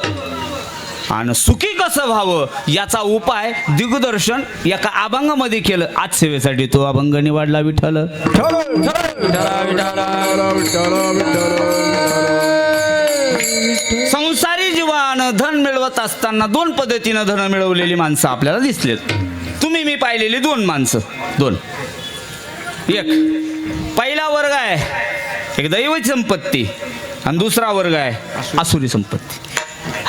आणि सुखी कसं व्हावं याचा उपाय दिग्दर्शन एका अभंगामध्ये केलं. आज सेवेसाठी तो अभंग निवडला विठ्ठल. संसारी जीवानं धन मिळवत असताना दोन पद्धतीनं धन मिळवलेली माणसं आपल्याला दिसलेत. तुम्ही मी पाहिलेली दोन माणसं. दोन. एक पहिला वर्ग आहे एक दैवी संपत्ती आणि दुसरा वर्ग आहे आसुरी संपत्ती.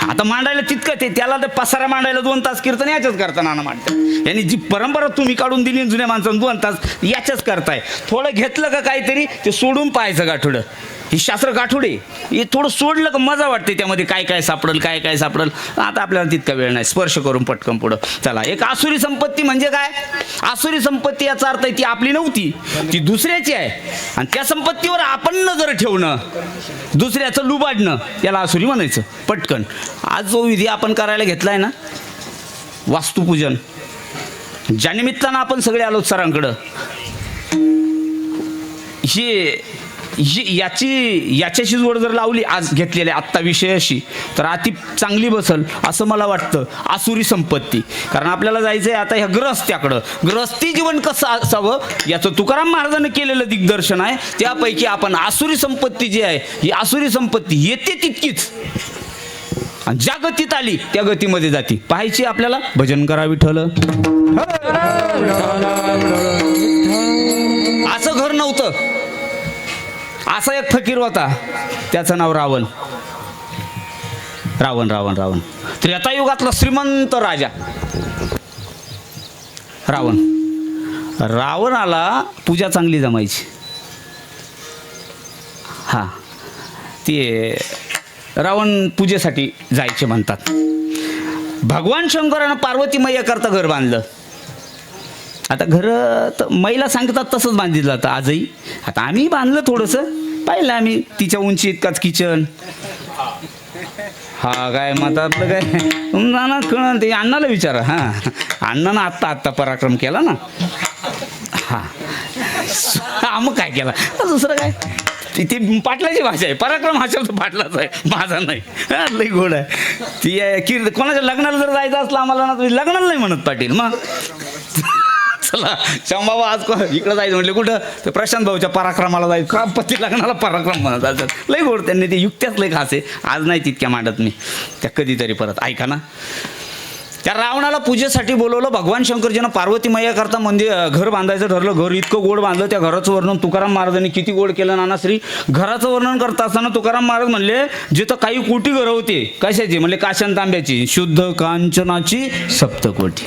आता मांडायला तितकं ते त्याला ते पसारा मांडायला 2 तास कीर्तन याच्याच करता नाना मांडतात. यांनी जी परंपरा तुम्ही काढून दिली जुन्या माणसांना 2 तास याच्याच करताय. थोडं घेतलं का काहीतरी ते सोडून पाहायचं गाठोडं. ही शास्त्र गाठोडे हे थोडं सोडलं का मजा वाटते त्यामध्ये काय काय सापडल काय काय सापडल. आता आपल्याला तितका वेळ नाही स्पर्श करून पटकन पुढं चला. एक आसुरी संपत्ती म्हणजे काय. आसुरी संपत्ती याचा अर्थ आहे ती आपली नव्हती ती दुसऱ्याची आहे आणि त्या संपत्तीवर आपण नजर ठेवणं दुसऱ्याचं लुबाडणं याला आसुरी म्हणायचं. पटकन आज जो विधी आपण करायला घेतलाय ना वास्तुपूजन ज्या निमित्तानं आपण सगळे आलो सरांकडं याच्याशी जोड जर लावली आज घेतलेल्या आत्ता विषयाशी तर अति चांगली बसल असं मला वाटतं. आसुरी संपत्ती कारण आपल्याला जायचं आहे आता ह्या ग्रहस्थ्याकडं. ग्रहस्थी जीवन कसं असावं याचं तुकाराम महाराजांनी केलेलं दिग्दर्शन आहे. त्यापैकी आपण आसुरी संपत्ती जी आहे ही आसुरी संपत्ती येते तितकीच आणि ज्या गतीत आली त्या गतीमध्ये जाती पाहायची आपल्याला. भजन करा विठ्ठल. असं घर नव्हतं. असा एक फकीर होता त्याचं नाव रावण. रावण रावण रावण त्रेतायुगातला श्रीमंत राजा रावण. रावणाला पूजा चांगली जमायची. हा ते रावण पूजेसाठी जायचे म्हणतात. भगवान शंकरानं पार्वती मैया करता घर बांधलं. आता घर तर महिला सांगतात तसंच बांधिलं जातं आजही. आता आम्ही बांधलं थोडंसं पाहिलं आम्ही तिच्या उंची इतकाच किचन. हा काय मग आपलं काय तुम्हाला कळण ते अण्णाला विचारा. हां अण्णानं आत्ता पराक्रम केला ना. हा मग काय केला दुसरं काय ती पाटलाची भाषा आहे. पराक्रम हा शब्द पाटलाच आहे माझा नाही. लई गोड आहे ती. कोणाच्या लग्नाला जर जायचं असलं आम्हाला ना तुम्ही लग्नाला नाही म्हणत पाटील. मग चला श्यामबाबा आज इकडं जायचं म्हटलं कुठं तर प्रशांत भाऊच्या पराक्रमाला जायचं का पती लग्नाला पराक्रम म्हणत असतात. लई गोड त्यांनी ते युक्त्याच लई खास आहे. आज नाही तितक्या मांडत मी त्या कधीतरी परत ऐका ना. त्या रावणाला पूजेसाठी बोलवलं. भगवान शंकरजीनं पार्वती मैया करता घर बांधायचं ठरलं. घर इतकं गोड बांधलं. त्या घराचं वर्णन तुकाराम महाराजांनी किती गोड केलं नानाश्री. घराचं वर्णन करता असताना तुकाराम महाराज म्हणले जिथं काही कोटी घरं होती कशाची म्हणले काश्यान तांब्याची शुद्ध कांचनाची सप्तकोटी.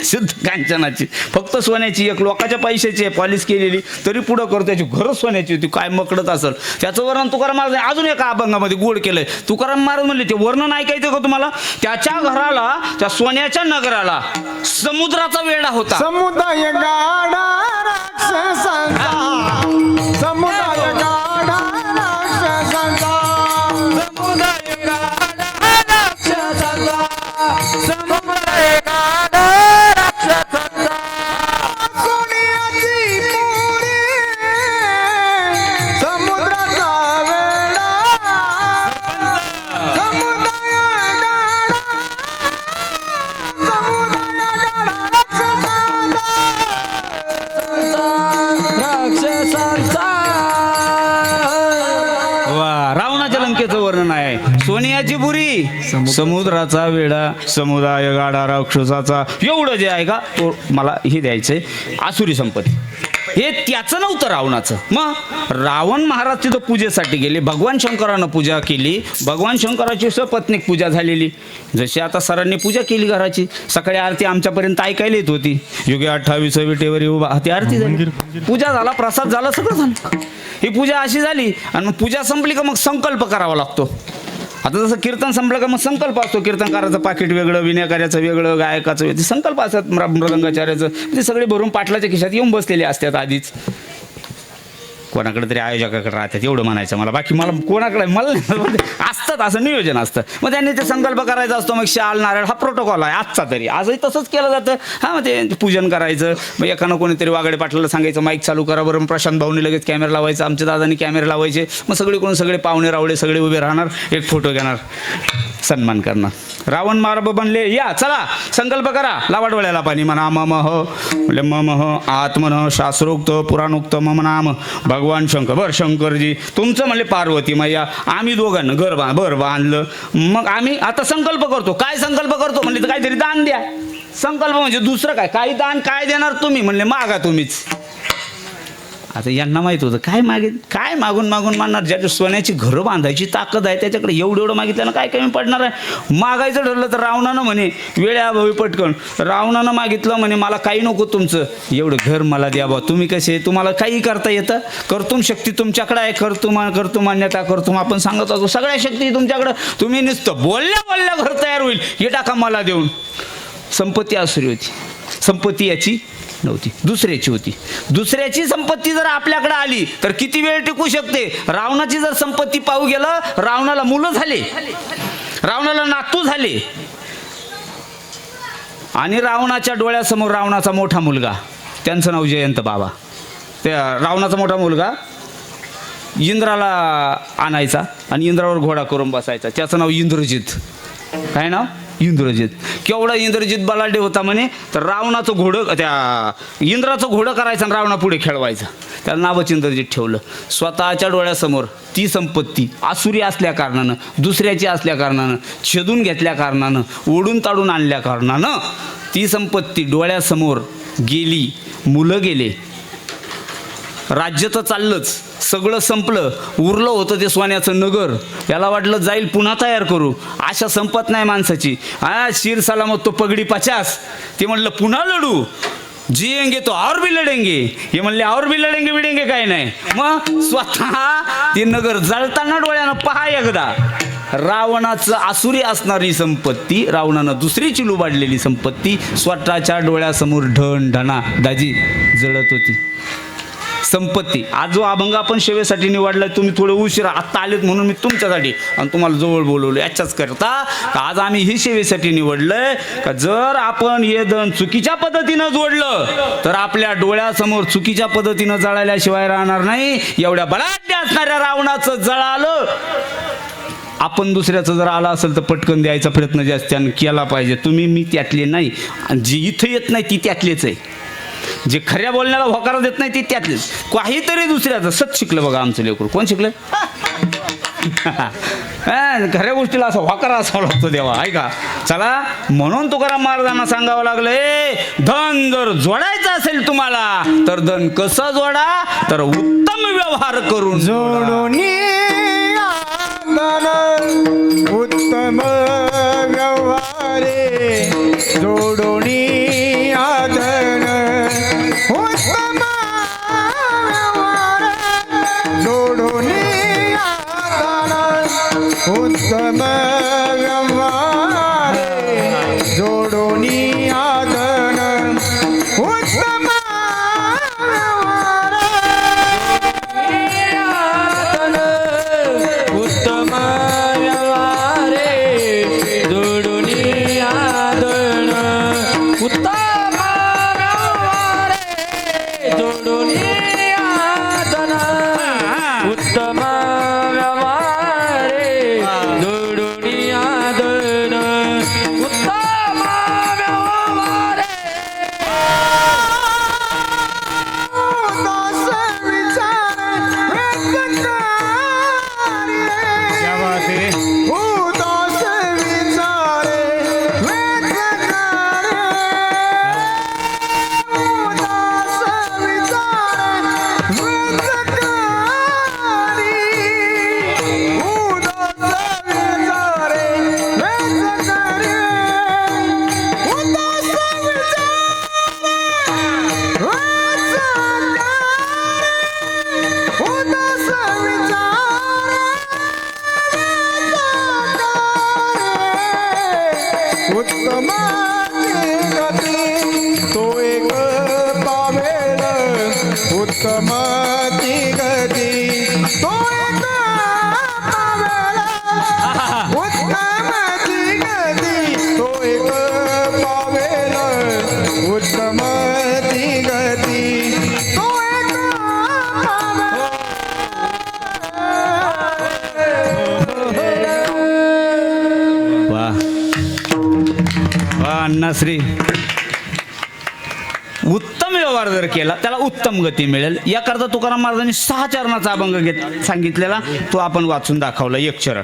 शुद्ध कांचनाची फक्त सोन्याची एक लोकाच्या पैशाची आहे पॉलिश केलेली तरी पुढं करतो त्याची घरच सोन्याची होती काय मकडत असेल. त्याचं वर्णन तुकाराम महाराज अजून एका अभंगामध्ये गोड केलंय. तुकाराम महाराज म्हणले ते वर्णन ऐकायचं का तुम्हाला. त्याच्या घराला त्या सोन्याच्या नगराला समुद्राचा वेढा होता. समुदाय गाडा राक्षसांचा समुदाय गाडा राक्षसांचा समुदाय गाडा राक्षसांचा समुदाय गाडा राक्षसांचा सोन्याची पुरी समुद्राचा वेढा समुदाय गाडा वा रावणाच्या लंकेचं वर्णन आहे. सोन्याची पुरी समुद्राचा वेढा समुदाय गाडा राक्षसाचा एवढं जे आहे का तो मला हे द्यायचंय. आसुरी संपत्ती हे त्याचं नव्हतं रावणाचं. मग रावण महाराज तिथं पूजेसाठी गेले. भगवान शंकरानं पूजा केली. भगवान शंकराची सपत्नीक पूजा झालेली. जशी आता सरांनी पूजा केली घराची सकाळी आरती आमच्यापर्यंत ऐकायला येत होती. युगे 28 विटेवर उभा ती आरती झाली. पूजा झाला प्रसाद झाला सगळं झालं. ही पूजा अशी झाली आणि मग पूजा संपली का मग संकल्प करावा लागतो. आता जसं कीर्तन संपलं का मग संकल्प असतो. कीर्तनकाराचं पाकिट वेगळं विनाकार्याचं वेगळं गायकाचं वेगळं संकल्प असतात. मृदंगाचार्याचं ते सगळे भरून पाटलाच्या खिशात येऊन बसलेले असतात आधीच. कोणाकडे तरी आयोजकाकडे राहतात एवढं म्हणायचं मला, बाकी मला कोणाकडे मला नाही. असतात असं नियोजन असतं. मग त्यांनी ते संकल्प करायचा असतो, मग शाल नारळ हा प्रोटोकॉल आहे आजचा तरी, आजही तसंच केलं जातं. हां मग ते पूजन करायचं, मग एकानं कोणीतरी वागडे पाटलाला सांगायचं माईक चालू करा बरं, प्रशांत भाऊनी लगेच कॅमेरा लावायचा, आमच्या दादानी कॅमेरा लावायचे, मग सगळीकडून सगळे पाहुणे रावळे सगळे उभे राहणार, एक फोटो घेणार, सन्मान करणार. रावण मारब बनले, या चला संकल्प करा, लावा डोळ्याला पाणी, म्हणा मम हो म्हणजे मम हो आत्मन शास्त्रोक्त पुराणोक्त मम नाम भगवान शंकर. बरं शंकरजी तुमचं म्हणले पार्वती मैया, आम्ही दोघांना बरं बांधलं. मग आम्ही आता संकल्प करतो. काय संकल्प करतो म्हणले तर काहीतरी दान द्या. संकल्प म्हणजे दुसरं काय, काही दान काय देणार तुम्ही म्हणले मागा तुम्हीच. आता यांना माहीत होतं काय मागून मागणार, ज्याच्या सोन्याची घरं बांधायची ताकद आहे त्याच्याकडे एवढं मागितल्यानं काय कमी पडणार आहे. मागायचं ठरलं तर रावणानं म्हणे वेळेअभावी पटकन रावणानं मागितलं म्हणे मला काही नको तुमचं, एवढं घर मला द्या बा, तुम्ही कसे तुम्हाला काही करता येतं, कर्तुम शक्ती तुमच्याकडे आहे, कर्तुम मान्यता कर्तुम आपण सांगत असतो, सगळ्या शक्ती तुमच्याकडं, तुम्ही नुसतं बोलल्या घर तयार होईल हे टाका मला देऊन. संपत्ती आसुरी होती, संपत्ती याची नव्हती दुसऱ्याची होती. दुसऱ्याची संपत्ती जर आपल्याकडे आली तर किती वेळ टिकू शकते. रावणाची जर संपत्ती पाहू गेलं, रावणाला मुलं झाले, रावणाला नातू झाले, आणि रावणाच्या डोळ्यासमोर रावणाचा मोठा मुलगा, त्यांचं नाव जयंत बाबा, त्या रावणाचा मोठा मुलगा इंद्राला आणायचा आणि इंद्रावर घोडा करून बसायचा, त्याचं नाव इंद्रजित. काय नाव? इंद्रजित. केवढा इंद्रजित बलाढ्य होता म्हणे, तर रावणाचं घोडं त्या इंद्राचं घोडं करायचं आणि रावणा पुढे खेळवायचं, त्याला नावच इंद्रजित ठेवलं. स्वतःच्या डोळ्यासमोर ती संपत्ती आसुरी असल्या कारणानं, दुसऱ्याची असल्या कारणानं, छेदून घेतल्या कारणानं, ओढून ताडून आणल्या कारणानं ती संपत्ती डोळ्यासमोर गेली, मुलं गेले, राज्य तर चाललंच, सगळं संपलं, उरलं होतं ते सोन्याचं नगर. याला वाटलं जाईल पुन्हा तयार करू, आशा संपत नाही माणसाची. शिर सलामत तो पगडी 50, ते म्हणलं पुन्हा लढू, जिएंगे तो और भी लढेंगे, हे म्हणले और भी लढेंगे बिडेंगे काय नाही. मग स्वतः ते नगर जळताना डोळ्यानं पहा एकदा. रावणाचं आसुरी असणारी संपत्ती, रावणानं दुसरीची लुबाडलेली संपत्ती स्वतःच्या डोळ्यासमोर ढण ढणा दाजी जळत होती. संपत्ती. आज जो अभंग आपण सेवेसाठी निवडलाय, तुम्ही थोडं उशिरा आत्ता आलेत म्हणून मी तुमच्यासाठी आणि तुम्हाला जवळ बोलवलं याच्याच करता. आज आम्ही ही सेवेसाठी निवडलंय का जर आपण हे दन चुकीच्या पद्धतीनं जोडलं तर आपल्या डोळ्यासमोर चुकीच्या पद्धतीनं जळाल्याशिवाय राहणार नाही. एवढ्या बलाढ्य असणाऱ्या रावणाचं जळालं, आपण दुसऱ्याचं जर आलं असेल तर पटकन द्यायचा प्रयत्न जास्त्यानं केला पाहिजे. तुम्ही मी त्यातले नाही, जी इथं येत नाही ती त्यातलेच आहे, जे खऱ्या बोलण्याला होकार देत नाही ती त्यातलेच. काहीतरी दुसऱ्याचं सत शिकलं बघा आमचं लेकरू. कोण शिकलं? खऱ्या गोष्टीला असं होकार असावा लागतो देवा, ऐका. चला म्हणून तुकाराम महाराजांना सांगावं लागलं, धन जर जोडायचं असेल तुम्हाला तर धन कसं जोडा, तर उत्तम व्यवहार करून जोडून उत्तम व्यवहारे, जोडून आदन उत्तम व्यवहार, जोडून आदन उत्तम व्यवहारे, जोडून आदन उत्तम व्यवहार, उत्तम व्यवहारे, जोडून आदन उत्तम व्यवहारे, जोडून आदन उत्तम व्यवहारे, जोडून नानाश्री, उत्तम व्यवहार जर केला त्याला उत्तम गती मिळेल. याकरता तुकाराम महाराजांनी 6 चरणाचा अभंग सांगितलेला, तो आपण वाचून दाखवला. 1 चरण.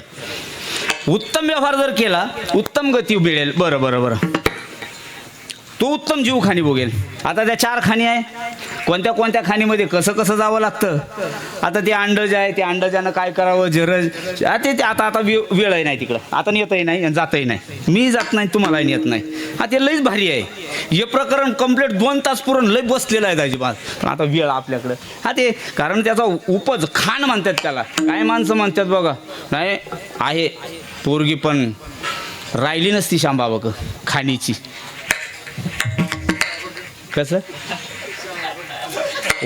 उत्तम व्यवहार जर केला उत्तम गती मिळेल. बरं बरं बरं, तो उत्तम जीव खाणी भोगेल. आता त्या 4 खाणी आहे, कोणत्या कोणत्या खाणीमध्ये कसं कसं जावं लागतं. आता ते अंडज आहे, ते अंडजानं काय करावं, जरज ते आता आता वेळही नाही तिकडं, आता येतही नाही आणि जातही नाही. मी जात नाही, तुम्हालाही येत नाही. हा ते लईच भारी आहे हे प्रकरण. कंप्लीट 2 तास पुरण लई बसलेलं आहे अजिबात. पण आता वेळ आपल्याकडं. हा ते कारण त्याचा उपज खाण म्हणतात त्याला. काय माणसं म्हणतात बघा, नाही आहे पोरगी पण राहिली नसती शांबाबा खाणीची. कसं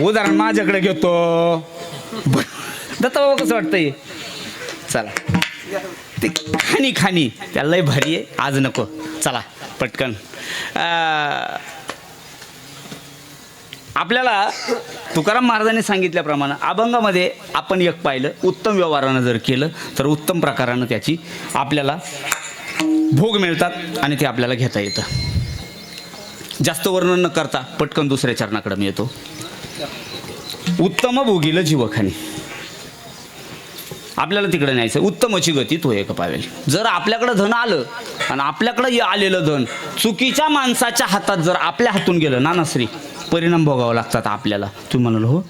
उदाहरण माझ्याकडे घेतो दत्ता बाबा, कसं वाटतंय. चला ते खाणी खाणी त्याला लय भारी आहे. आज नको, चला पटकन. आपल्याला तुकाराम महाराजांनी सांगितल्याप्रमाणे अभंगामध्ये आपण एक पाहिलं, उत्तम व्यवहारानं जर केलं तर उत्तम प्रकारानं त्याची आपल्याला भोग मिळतात आणि ते आपल्याला घेता येतं. जास्त वर्णन न करता पटकन दुसऱ्या चरणाकडे मी येतो. उत्तम भोगील जीवखानी, आपल्याला तिकडे न्यायचं. उत्तमची गती तो एक पावेल. जर आपल्याकडं धन आलं आणि आपल्याकडं आलेलं धन चुकीच्या माणसाच्या हातात जर आपल्या हातून गेलं नानाश्री, परिणाम भोगावं लागतात आपल्याला. तुम्ही म्हणाल हो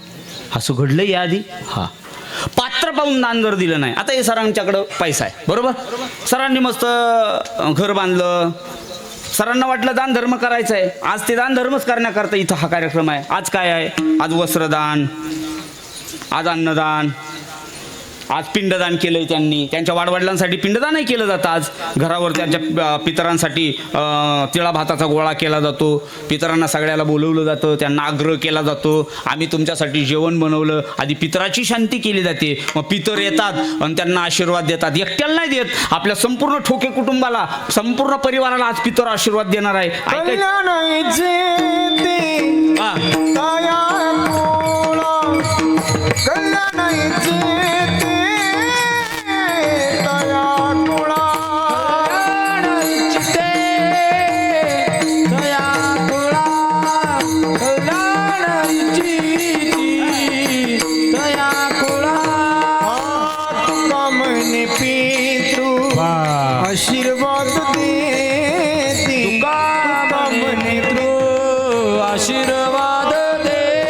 असं घडलं याआधी. हा, पात्र पाहून दान जर दिलं नाही. आता हे सरांच्याकडं पैसा आहे बरोबर, सरांनी मस्त घर बांधलं, सरांना वाटलं दान धर्म करायचं आहे. आज ते दान धर्मच करण्याकरता इथं हा कार्यक्रम आहे. आज काय आहे, आज वस्त्रदान, आज अन्नदान, आज पिंडदान केलंय त्यांनी. त्यांच्या वाडवडिलांसाठी पिंडदानही केलं जातं. आज घरावर त्यांच्या पितरांसाठी तिळा भाताचा गोळा केला जातो. पितरांना सगळ्याला बोलवलं जातं, त्यांना आग्रह केला जातो. आम्ही तुमच्यासाठी जेवण बनवलं. आधी पितराची शांती केली जाते, मग पितर येतात आणि त्यांना आशीर्वाद देतात. एकट्याला नाही देत, आपल्या संपूर्ण ठोके कुटुंबाला, संपूर्ण परिवाराला आज पितर आशीर्वाद देणार आहे. आशीर्वाद देती, आशीर्वाद देती, तुका म्हणे पितृ आशीर्वाद देती, तुका पितृ आशीर्वाद देती.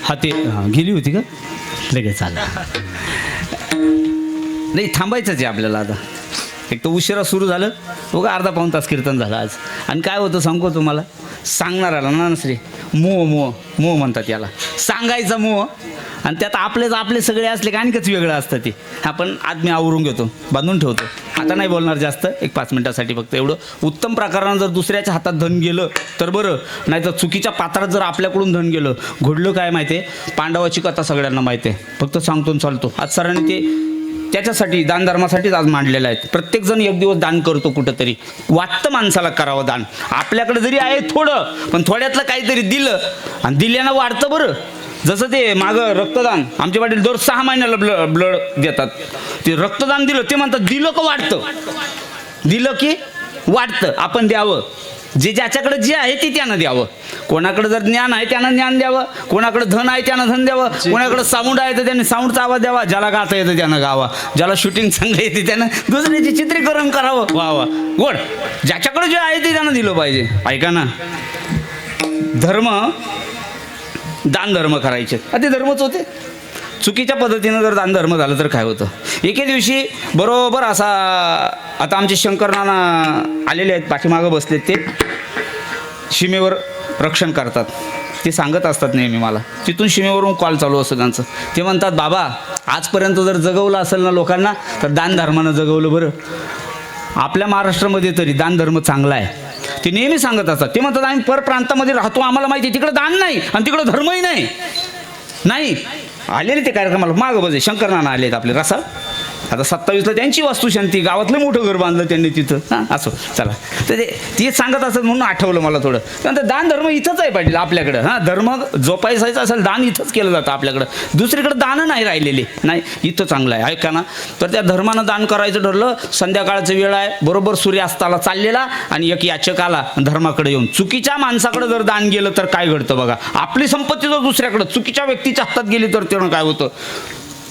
हाते गेली होती का लगेच चाललं. नाही थांबायचंच आहे आपल्याला. आता एक तर उशिरा सुरू झालं, बघा अर्धा पाऊण तास कीर्तन झालं आज. आणि काय होतं सांगू तुम्हाला, सांगणाराला ना श्री मोह मोह मोह म्हणतात याला. सांगायचा मोह, आणि त्यात आपले सगळे असले की आणखीच वेगळं असतं ते. आपण आज मी आवरून घेतो, बांधून ठेवतो. आता नाही बोलणार जास्त, एक 5 मिनिटासाठी फक्त एवढं. उत्तम प्रकारानं जर दुसऱ्याच्या हातात धन गेलं तर बरं, नाही तर चुकीच्या पात्रात जर आपल्याकडून धन गेलं. घडलं काय माहिती आहे, पांडवाची कथा सगळ्यांना माहिती आहे, फक्त सांगतो चालतो. आज सरांनी ते त्याच्यासाठी दान धर्मासाठीच आज मांडलेलं आहे. प्रत्येकजण एक दिवस दान करतो कुठंतरी, वाटतं माणसाला करावं दान. आपल्याकडे जरी आहे थोडं, पण थोड्यातलं काहीतरी दिलं आणि दिल्यानं वाढतं बरं. जसं ते मागं रक्तदान, आमचे पाटील दर 6 महिन्याला ब्लड देतात. ते रक्तदान दिलं, ते म्हणतात दिलं का वाढतं, दिलं की वाढतं. आपण द्यावं, जे ज्याच्याकडे जे आहे ते त्यानं द्यावं. कोणाकडे जर ज्ञान आहे त्यानं ज्ञान द्यावं, कोणाकडे धन आहे त्यानं धन द्यावं, कोणाकडे साऊंड आहे तर त्याने साऊंडचा आवाज द्यावा, ज्याला गाता येतं त्यानं गावा, ज्याला शूटिंग चांगलं येते त्यानं दुसऱ्याचे चित्रीकरण करावं. वा वा गोड, ज्याच्याकडे जे आहे ते त्यानं दिलं पाहिजे. ऐका ना, धर्म दान धर्म करायचे, ते धर्मच होते. चुकीच्या पद्धतीनं जर दान धर्म झालं तर काय होतं. एके दिवशी बरोबर असा, आता आमचे शंकर नाना आलेले आहेत, पाठीमागं बसलेत, ते सीमेवर रक्षण करतात. ते सांगत असतात नेहमी मला, तिथून सीमेवरून कॉल चालू असतं त्यांचं. ते म्हणतात बाबा आजपर्यंत जर जगवलं असेल ना लोकांना, तर दान धर्मानं जगवलं बरं. आपल्या महाराष्ट्रामध्ये तरी दान धर्म चांगला आहे. ते नेहमी सांगत असतात. ते म्हणतात आम्ही परप्रांतामध्ये राहतो, आम्हाला माहिती आहे तिकडे दान नाही आणि तिकडे धर्मही नाही. नाही आलेले ते कार्यक्रमाला मागं बजे शंकर नाना आलेत आपले रसाळ. आता 27ला त्यांची वास्तुशांती, गावातलं मोठं घर बांधलं त्यांनी तिथं. हां असो चला. तर ते सांगत असत म्हणून आठवलं मला थोडं. त्यानंतर दान धर्म इथंच आहे पाटील आपल्याकडं. हां धर्म जोपासायचा असेल दान इथंच केलं जातं आपल्याकडं. दुसरीकडे दानं नाही राहिलेले. नाही इथं चांगलं आहे ऐका ना. तर त्या धर्मानं दान करायचं ठरलं. संध्याकाळचं वेळ आहे, बरोबर सूर्यास्ताला चाललेला आणि एक याचक आला धर्माकडे येऊन. चुकीच्या माणसाकडे जर दान गेलं तर काय घडतं बघा. आपली संपत्ती जर दुसऱ्याकडं चुकीच्या व्यक्तीच्या हातात गेली तर तेवढं काय होतं.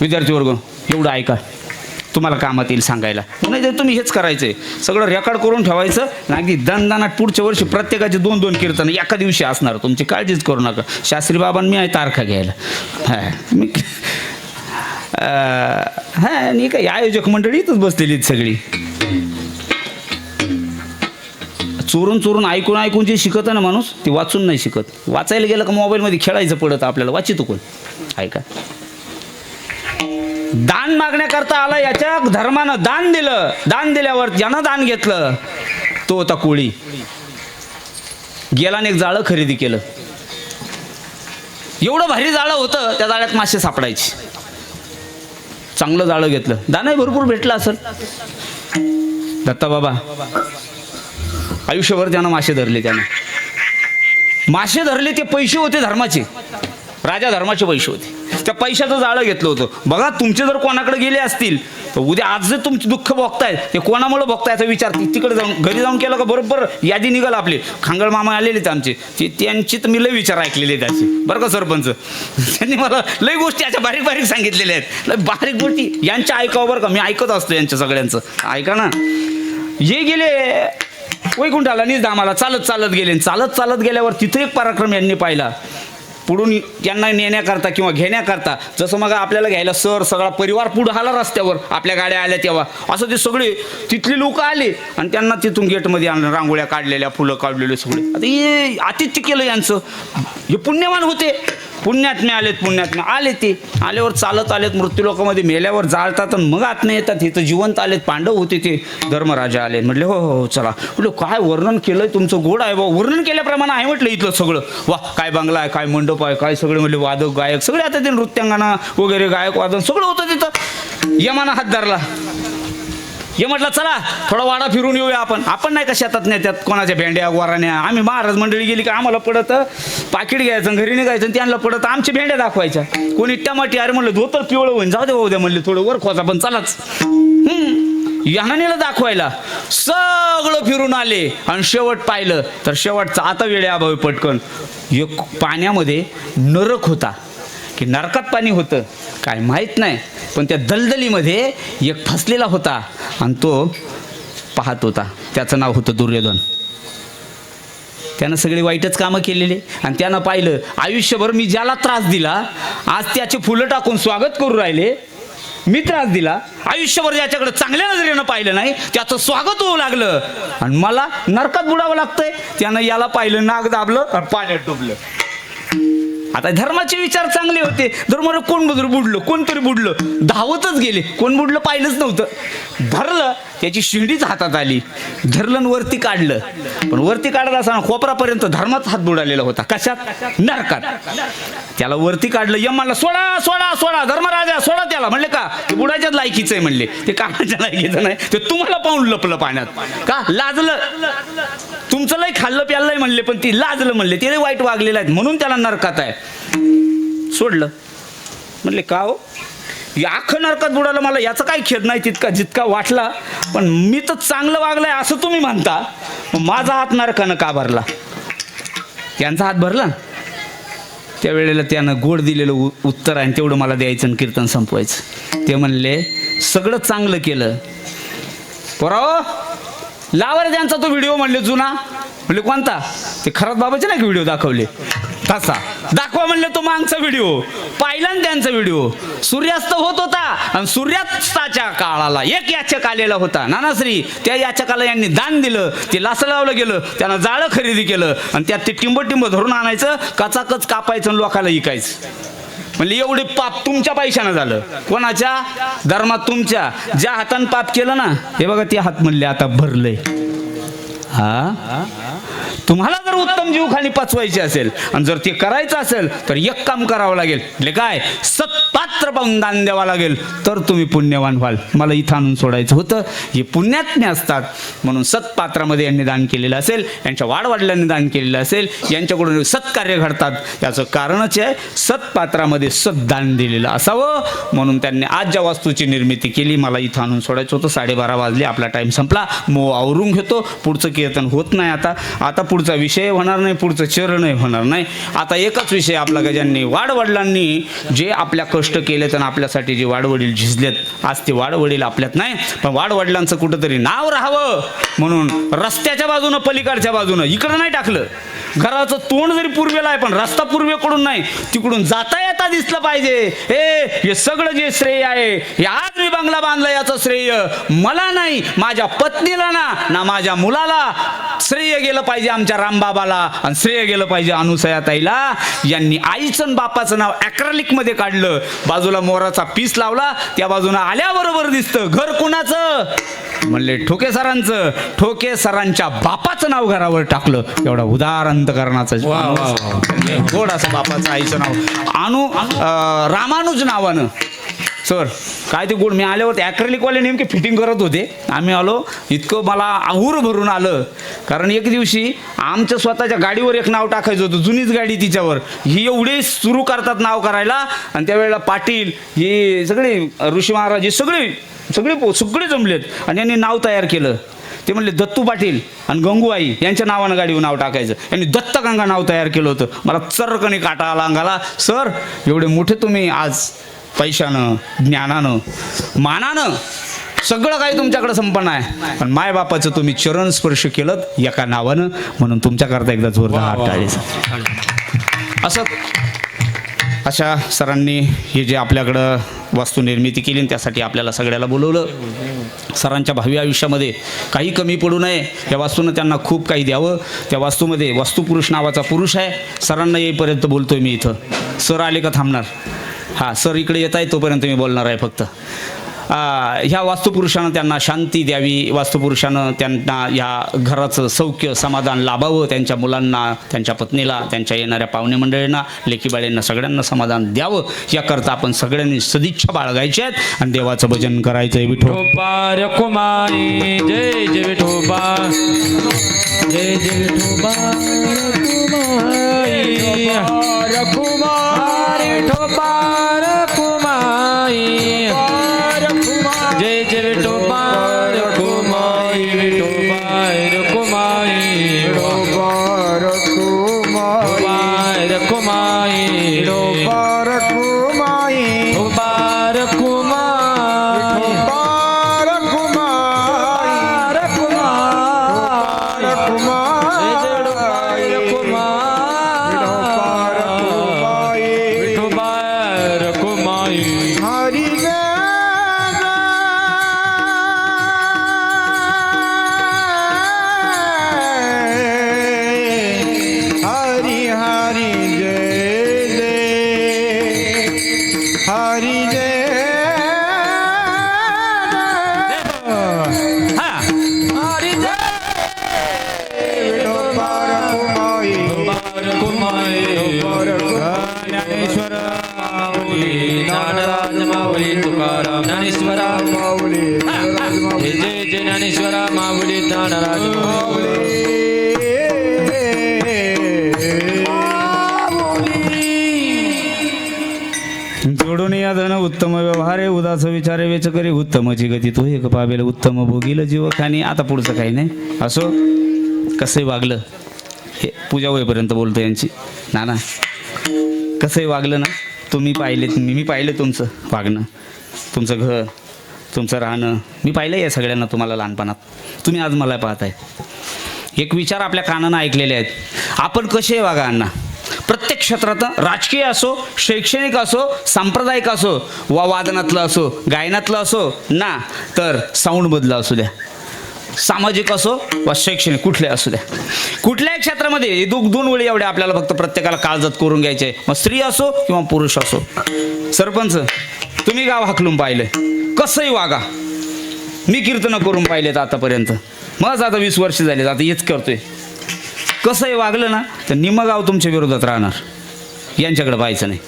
विद्यार्थी वर्ग एवढं ऐका, तुम्हाला कामात येईल सांगायला. नाही तर तुम्ही हेच करायचं आहे, सगळं रेकॉर्ड करून ठेवायचं ना. अगदी दणदणाट पुढच्या वर्षी प्रत्येकाचे 2-2 कीर्तन एका दिवशी असणार. तुमची काळजीच करू नका. शास्त्री बाबांनी मी आहे तारखा घ्यायला. हां मी हां आणि काही आयोजक मंडळी इथंच बसलेली सगळी. चोरून चोरून ऐकून ऐकून जे शिकत आहे ना माणूस ते वाचून नाही शिकत. वाचायला गेलं का मोबाईलमध्ये खेळायचं पडतं आपल्याला. वाचित कोण ऐका. दान मागण्याकरता आला, याच्या धर्मानं दान दिलं. दान दिल्यावर ज्यानं दान घेतलं तो होता कोळी. गेला एक जाळं खरेदी केलं. एवढं भारी जाळं होतं त्या जाळ्यात मासे सापडायचे. चांगलं जाळं घेतलं, दानही भरपूर भेटलं असेल. दत्ता बाबा आयुष्यभर त्यानं मासे धरले. त्यानं मासे धरले, ते पैसे होते धर्माचे, राजा धर्माचे पैसे होते. त्या पैशाचं जाळं घेतलं होतं. बघा तुमचे जर कोणाकडे गेले असतील तर उद्या आज जे तुमचे दुःख बघतायत ते कोणामुळे बघतायचा विचार तिकडे जाऊन घरी जाऊन केला का बरोबर यादी निघाल. आपले खांगळ मामा आलेले आमचे, ते त्यांची तर मी लय विचार ऐकलेले त्याचे बरं का सरपंच. त्यांनी मला लय गोष्टी अशा बारीक बारीक सांगितलेल्या आहेत. लय बारीक गोष्टी यांच्या ऐकावं बरं का. मी ऐकत असतो यांच्या सगळ्यांचं. ऐका ना. हे गेले वैकुंठाला निजधामाला चालत चालत गेले. चालत चालत गेल्यावर तिथं एक पराक्रम यांनी पाहिला. पुढून यांना नेण्याकरता किंवा घेण्याकरता, जसं मग आपल्याला घ्यायला सगळा परिवार पुढं आला रस्त्यावर, आपल्या गाड्या आल्या तेव्हा असं ते सगळे तिथले लोक आले आणि त्यांना तिथून गेटमध्ये आणलं. रांगोळ्या काढलेल्या, फुलं काढलेले सगळे. आता हे आतिथ्य केलं यांचं. हे पुण्यवान होते. पुण्यात्मे आलेत, पुण्यात्मे आले. ते आल्यावर चालत आलेत. मृत्यूलोकामध्ये मेल्यावर जाळतात आणि मग आत्मे येतात. इथं जिवंत आलेत. पांडव होते ते. धर्मराजा आले. म्हटले हो हो चला. म्हटलं काय वर्णन केलंय तुमचं, गोड आहे बा. वर्णन केल्याप्रमाणे आहे म्हटलं इथलं सगळं. वा काय बंगला आहे, काय मंडप आहे, काय सगळे म्हटले वादक गायक सगळे आता ते नृत्यांगना वगैरे गायक वादन सगळं होतं तिथं. यमाना हात धरला. हे म्हटलं चला थोडा वाडा फिरून येऊया आपण. आपण नाही का शेतात नाही त्यात कोणाच्या भेंड्या गोराण्या. आम्ही महाराज मंडळी गेली का आम्हाला पडत पाकिट घ्यायचं घरी निघायचं आणि त्यांना पडत आमच्या भेंड्या दाखवायच्या. कोणी टमाटी अरे म्हणलं धोतर पिवळं होईन जाऊ दे भाऊ द्या म्हणले थोडं वर खोचा पण चलाच. यानानेला दाखवायला सगळं फिरून आले आणि शेवट पाहिलं तर शेवटचा आता वेळे अभावी पटकन एक पाण्यामध्ये नरक होता. की नरकात पाणी होतं काय माहीत नाही, पण त्या दलदलीमध्ये एक फसलेला होता आणि तो पाहत होता. त्याचं नाव होतं दुर्योधन. त्यानं सगळे वाईटच कामं केलेले आणि त्यानं पाहिलं आयुष्यभर मी ज्याला त्रास दिला आज त्याचे फुलं टाकून स्वागत करू राहिले. मी त्रास दिला आयुष्यभर ज्याच्याकडे चांगल्या नजरेनं पाहिलं नाही त्याचं स्वागत होऊ लागलं आणि मला नरकात बुडावं लागतंय. त्यानं याला पाहिलं, नाक दाबलं आणि पाण्यात डुबलं. आता धर्माचे विचार चांगले होते. धर्माला कोण बुडलं, कोणतरी बुडलं, धावतच गेले. कोण बुडलं पाहिलंच नव्हतं. धरलं, त्याची शिंडीच हातात आली. धरलं आणि वरती काढलं. पण वरती काढत असताना कोपरापर्यंत धर्माचा हात बुडालेला होता. कशात? नरकात. त्याला वरती काढलं. यमाला सोडा सोडा सोडा, धर्मराजा सोडा त्याला. म्हणले का ते बुडाच्याच लायकीचं आहे म्हणले. ते कामाच्या लायकीचं नाही, ते तुम्हाला पाहून लपलं पाण्यात. का लाजलं, तुमचं लय खाल्लं प्यालंय म्हणले, पण ती लाजलं म्हणले. ते वाईट वागलेलं आहे म्हणून त्याला नरकात आहे. सोडलं. म्हणले का हो अख्खं नरकात बुडालं, मला याचा काही खेद नाही तितका जितका वाटला, पण मी तर चांगलं वागलंय असं तुम्ही म्हणता, माझा हात नरकानं का भरला? त्यांचा हात भरला. त्यावेळेला त्यानं गोड दिलेलं उत्तर आहे तेवढं मला द्यायचं आणि कीर्तन संपवायचं. ते म्हणले सगळं चांगलं केलं पोराओ, लावर त्यांचा तो व्हिडिओ म्हणले जुना. म्हणले कोणता? ते खरात बाबाचे नाही का व्हिडिओ दाखवले तसा दाखवा म्हणले. तो मागचा व्हिडिओ पाहिला ना त्यांचा व्हिडिओ. सूर्यास्त होत होता आणि सूर्यास्ताच्या काळाला एक याचक आलेला होता नानाश्री. त्या याचकाला यांनी दान दिलं. ते लासं लावलं गेलं. त्यानं जाळं खरेदी केलं आणि त्यात ते टिंब टिंब धरून आणायचं, कचाकच कापायचं आणि लोकाला विकायचं. म्हणले एवढे पाप तुमच्या पैशानं झालं. कोणाच्या धर्मात? तुमच्या. ज्या हातानं पाप केलं ना, हे बघा ते हात म्हणले आता भरलंय. हा, तुम्हाला जर उत्तम जीवखाणी पचवायची असेल आणि जर ते करायचं असेल तर एक काम करावं लागेल. म्हणजे काय? सत्पात्र पाहून दान द्यावं लागेल, तर तुम्ही पुण्यवान व्हाल. मला इथं आणून सोडायचं होतं. हे पुण्यात्मे असतात म्हणून सत्पात्रामध्ये यांनी दान केलेलं असेल, यांच्या वाडवडिलांनी दान केलेलं असेल, यांच्याकडून सत्कार्य घडतात. याचं कारणच आहे सत्पात्रामध्ये सद्दान दिलेलं असावं, म्हणून त्यांनी आज ज्या वास्तूची निर्मिती केली. मला इथं आणून सोडायचं होतं. 12:30 वाजले. आपला टाईम संपला. आवरून घेतो. पुढचं कीर्तन होत नाही. आता पुढचा विषय होणार नाही, पुढचं चरणही होणार नाही. आता एकच विषय आपला, का ज्यांनी वाडवडिलांनी जे आपल्या कष्ट केलेत आणि आपल्यासाठी जे वाडवडील झिजलेत, आज ते वाडवडील आपल्यात नाही, पण वाडवडिलांचं कुठंतरी नाव राहावं म्हणून रस्त्याच्या बाजूनं, पलीकडच्या बाजूनं, इकडं नाही टाकलं. घराचं तोंड जरी पूर्वेला आहे पण रस्ता पूर्वेकडून नाही, तिकडून जाता येता दिसलं पाहिजे. हे सगळं जे श्रेय आहे, हे आज मी बंगला बांधला याचं श्रेय मला नाही, माझ्या पत्नीला ना माझ्या मुलाला श्रेय गेलं पाहिजे, आमच्या रामबाबाला, आणि श्रेय गेलं पाहिजे अनुसयाताईला. यांनी आईचं आणि बापाचं नाव ॲक्रेलिक मध्ये काढलं. बाजूला मोराचा पीस लावला, त्या बाजूला आल्याबरोबर दिसतं घर कुणाचं? म्हणले ठोके सरांचं. ठोके सरांच्या बापाचं नाव घरावर टाकलं. एवढा उदार अंतकरणाचं गोड असं बापाचं आईचं नाव रामानुज नावानं. सर काय ते गोड. मी आल्यावरती ॲक्रेलिकवाले नेमके फिटिंग करत होते. आम्ही आलो, इतकं मला आहूर भरून आलं. कारण एक दिवशी आमच्या स्वतःच्या गाडीवर एक नाव टाकायचं होतं, जुनीच गाडी तिच्यावर. ही एवढे सुरू करतात नाव करायला, आणि त्यावेळेला पाटील हे सगळे ऋषी महाराज हे सगळे जमलेत आणि यांनी नाव तयार केलं. ते म्हणले दत्तू पाटील आणि गंगूबाई यांच्या नावानं गाडीवर नाव टाकायचं. यांनी दत्तगंगा नाव तयार केलं होतं. मला चरकणी काटा आला अंगाला. सर एवढे मोठे तुम्ही आज पैशानं, ज्ञानानं, मानानं सगळं काही तुमच्याकडे संपन्न आहे, पण मायबापाचं तुम्ही चरण स्पर्श केलं एका नावानं, म्हणून तुमच्याकरता एकदा जोरदार टाळीचा. अशा सरांनी हे जे आपल्याकडं वास्तू निर्मिती केली, त्यासाठी आपल्याला सगळ्याला बोलवलं. सरांच्या भावी आयुष्यामध्ये काही कमी पडू नये, या वास्तूनं त्यांना खूप काही द्यावं. त्या वास्तूमध्ये वास्तुपुरुष नावाचा पुरुष आहे. सरांना येईपर्यंत बोलतोय मी इथं. सर आले का थांबणार? हां, सर इकडे येत आहे तोपर्यंत मी बोलणार आहे फक्त. ह्या वास्तुपुरुषानं त्यांना शांती द्यावी, वास्तुपुरुषानं त्यांना ह्या घराचं सौख्य समाधान लाभावं, त्यांच्या मुलांना, त्यांच्या पत्नीला, त्यांच्या येणाऱ्या पाहुणे मंडळींना, लेकीबाळींना सगळ्यांना समाधान द्यावं, याकरता आपण सगळ्यांनी सदिच्छा बाळगायच्या आहेत आणि देवाचं भजन करायचं आहे. विठोबा रखुमाई जय जय विठोबा, जय जय विठोबा रखुमाई, रखुमाई विठोबा रखुमाई, जय जय विठोबा रखुमाई, विठोबा रखुमाई, विठोबा रखुमाई, रखुमाई, विठोबा रखुमाई, विठोबा रखुमाई, तुकाराम ज्ञानेश्वरा माऊली, जय जय ज्ञानेश्वरा माऊली, ज्ञानराज जोडून या धन उत्तम व्यवहारे, उदास विचारे वेच करी, उत्तमची गती तो एक पावेल, उत्तम भोगील जीवखानी. आता पुढचं काही नाही. असो कसंही वागलं, हे पूजा होईपर्यंत बोलतो यांची. ना कसंही वागलं ना, तुम्ही पाहिले, मी पाहिलं तुमचं वागणं, तुमचं घर, तुमचं राहणं, मी पाहिलं या सगळ्यांना तुम्हाला लहानपणात. तुम्ही आज मला पाहताय. एक विचार आपल्या कानानं ऐकलेले आहेत. आपण कसे वागा अण्णा, प्रत्येक क्षेत्रात, राजकीय असो, शैक्षणिक असो, सांप्रदायिक असो, वादनातलं असो, गायनातलं असो ना, तर साऊंडमधलं असू द्या, सामाजिक असो वा शैक्षणिक कुठले असू द्या, कुठल्याही क्षेत्रामध्ये हे दोन वेळी एवढे आपल्याला फक्त प्रत्येकाला काळजात करून घ्यायचे. मग स्त्री असो किंवा पुरुष असो. सरपंच, तुम्ही गाव हाकलून पाहिलं, कसंही वागा. मी कीर्तन करून पाहिलेत आतापर्यंत, मग आता 20 वर्ष झाले, आता हेच करतोय. कसंही वागलं ना तर निम्म गाव तुमच्या विरोधात राहणार. यांच्याकडे पाहायचं नाही.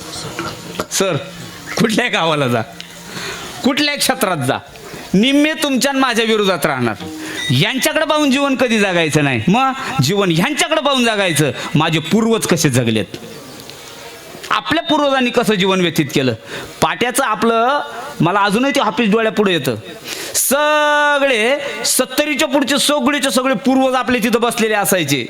सर, कुठल्याही गावाला जा, कुठल्याही क्षेत्रात जा, निम्मे तुमच्या आणि माझ्या विरोधात राहणार. यांच्याकडे पाहून जीवन कधी जगायचं नाही. मग जीवन ह्यांच्याकडे पाहून जगायचं. माझे पूर्वज कसे जगलेत, आपल्या पूर्वजांनी कसं जीवन व्यतीत केलं. पाट्याचं आपलं, मला अजूनही ते ऑफिस डोळ्यापुढे येतं. सगळे 70च्या पुढचे सगळे पूर्वज आपले तिथं बसलेले असायचे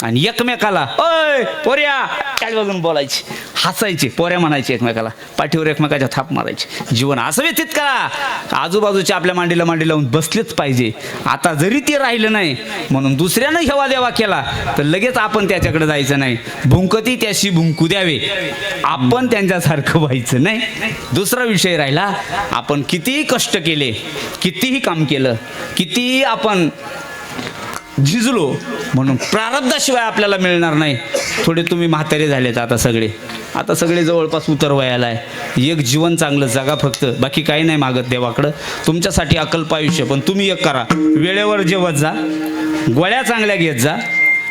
आणि एकमेकाला ओय पोऱ्या काय वाजून बोलायचे, हसायचे, पोऱ्या म्हणायचे एकमेकाला, पाठीवर एकमेकाच्या थाप मारायचे. जीवन असं व्यतीत करा. आजूबाजूच्या आपल्या मांडीला मांडी लावून बसलेच पाहिजे. आता जरी ते राहिलं नाही म्हणून दुसऱ्यानं हेवा देवा केला तर लगेच आपण त्याच्याकडे जायचं नाही. भुंकती त्याशी भुंकू द्यावे, आपण त्यांच्यासारखं व्हायचं नाही. दुसरा विषय राहिला, आपण कितीही कष्ट केले, कितीही काम केलं, कितीही आपण झिजलो म्हणून प्रारब्धाशिवाय आपल्याला मिळणार नाही. थोडे तुम्ही म्हातारे झालेत आता सगळे जवळपास उतरवयाला आहे. एक जीवन चांगलं जगा फक्त, बाकी काही नाही मागत देवाकडं. तुमच्यासाठी अकल्प आयुष्य. पण तुम्ही एक करा, वेळेवर जेवत जा, गोळ्या चांगल्या घेत जा,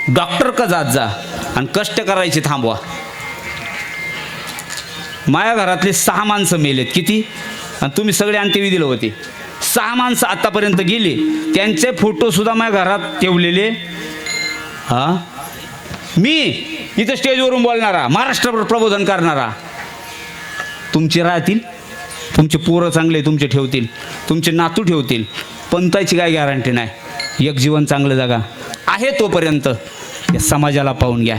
डॉक्टर का जात जा आणि कष्ट करायचे थांबवा. माझ्या घरातले 6 माणसं मेलेत. किती? आणि तुम्ही सगळे अंत्यविधीला होते. 6 माणसं आतापर्यंत गेली, त्यांचे फोटो सुद्धा माझ्या घरात ठेवलेले. मी इथं स्टेजवरून बोलणारा, महाराष्ट्र प्रबोधन करणारा. तुमचे राहतील, तुमचे पोरं चांगले तुमचे ठेवतील, तुमचे नातू ठेवतील, पण त्याची काय गॅरंटी नाही. एक जीवन चांगलं जगा. आहे तोपर्यंत या समाजाला पाहून घ्या,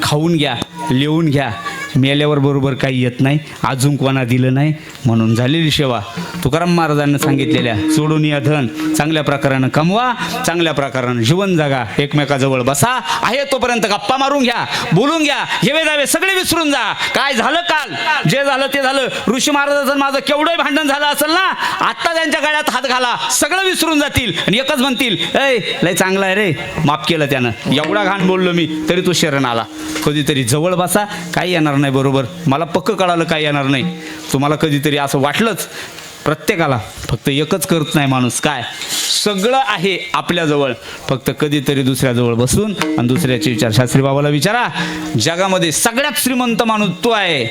खाऊन घ्या, लिहून घ्या. मेल्यावर बरोबर काही येत नाही, अजून कोणा दिलं नाही म्हणून झालेली सेवा. तुकाराम महाराजांनी सांगितलेल्या, सोडून या धन, चांगल्या प्रकारानं कमवा, चांगल्या प्रकारानं जीवन जगा, एकमेकाजवळ बसा. आहे तोपर्यंत गप्पा मारून घ्या, बोलून घ्या, हेवे दावे सगळे विसरून जा. काय झालं काल, जे झालं ते झालं. ऋषी महाराजांचं माझं केवढंही भांडण झालं असेल ना, आत्ता त्यांच्या गळ्यात हात घाला, सगळं विसरून जातील आणि एकच म्हणतील, ऐ लय चांगला आहे रे, माफ केलं त्यानं, एवढा घाण बोललो मी तरी तो शरण आला. कधीतरी जवळ बसा, काही येणार नाही. बरोबर, मला पक्क कळालं काही येणार नाही. तुम्हाला कधीतरी असं वाटलंच, प्रत्येकाला फक्त एकच करत नाही माणूस. काय सगळं आहे आपल्याजवळ, फक्त कधीतरी दुसऱ्याजवळ बसून आणि दुसऱ्याचे विचार. शास्त्री बाबाला विचारा, जगामध्ये सगळ्यात श्रीमंत माणूस तो आहे.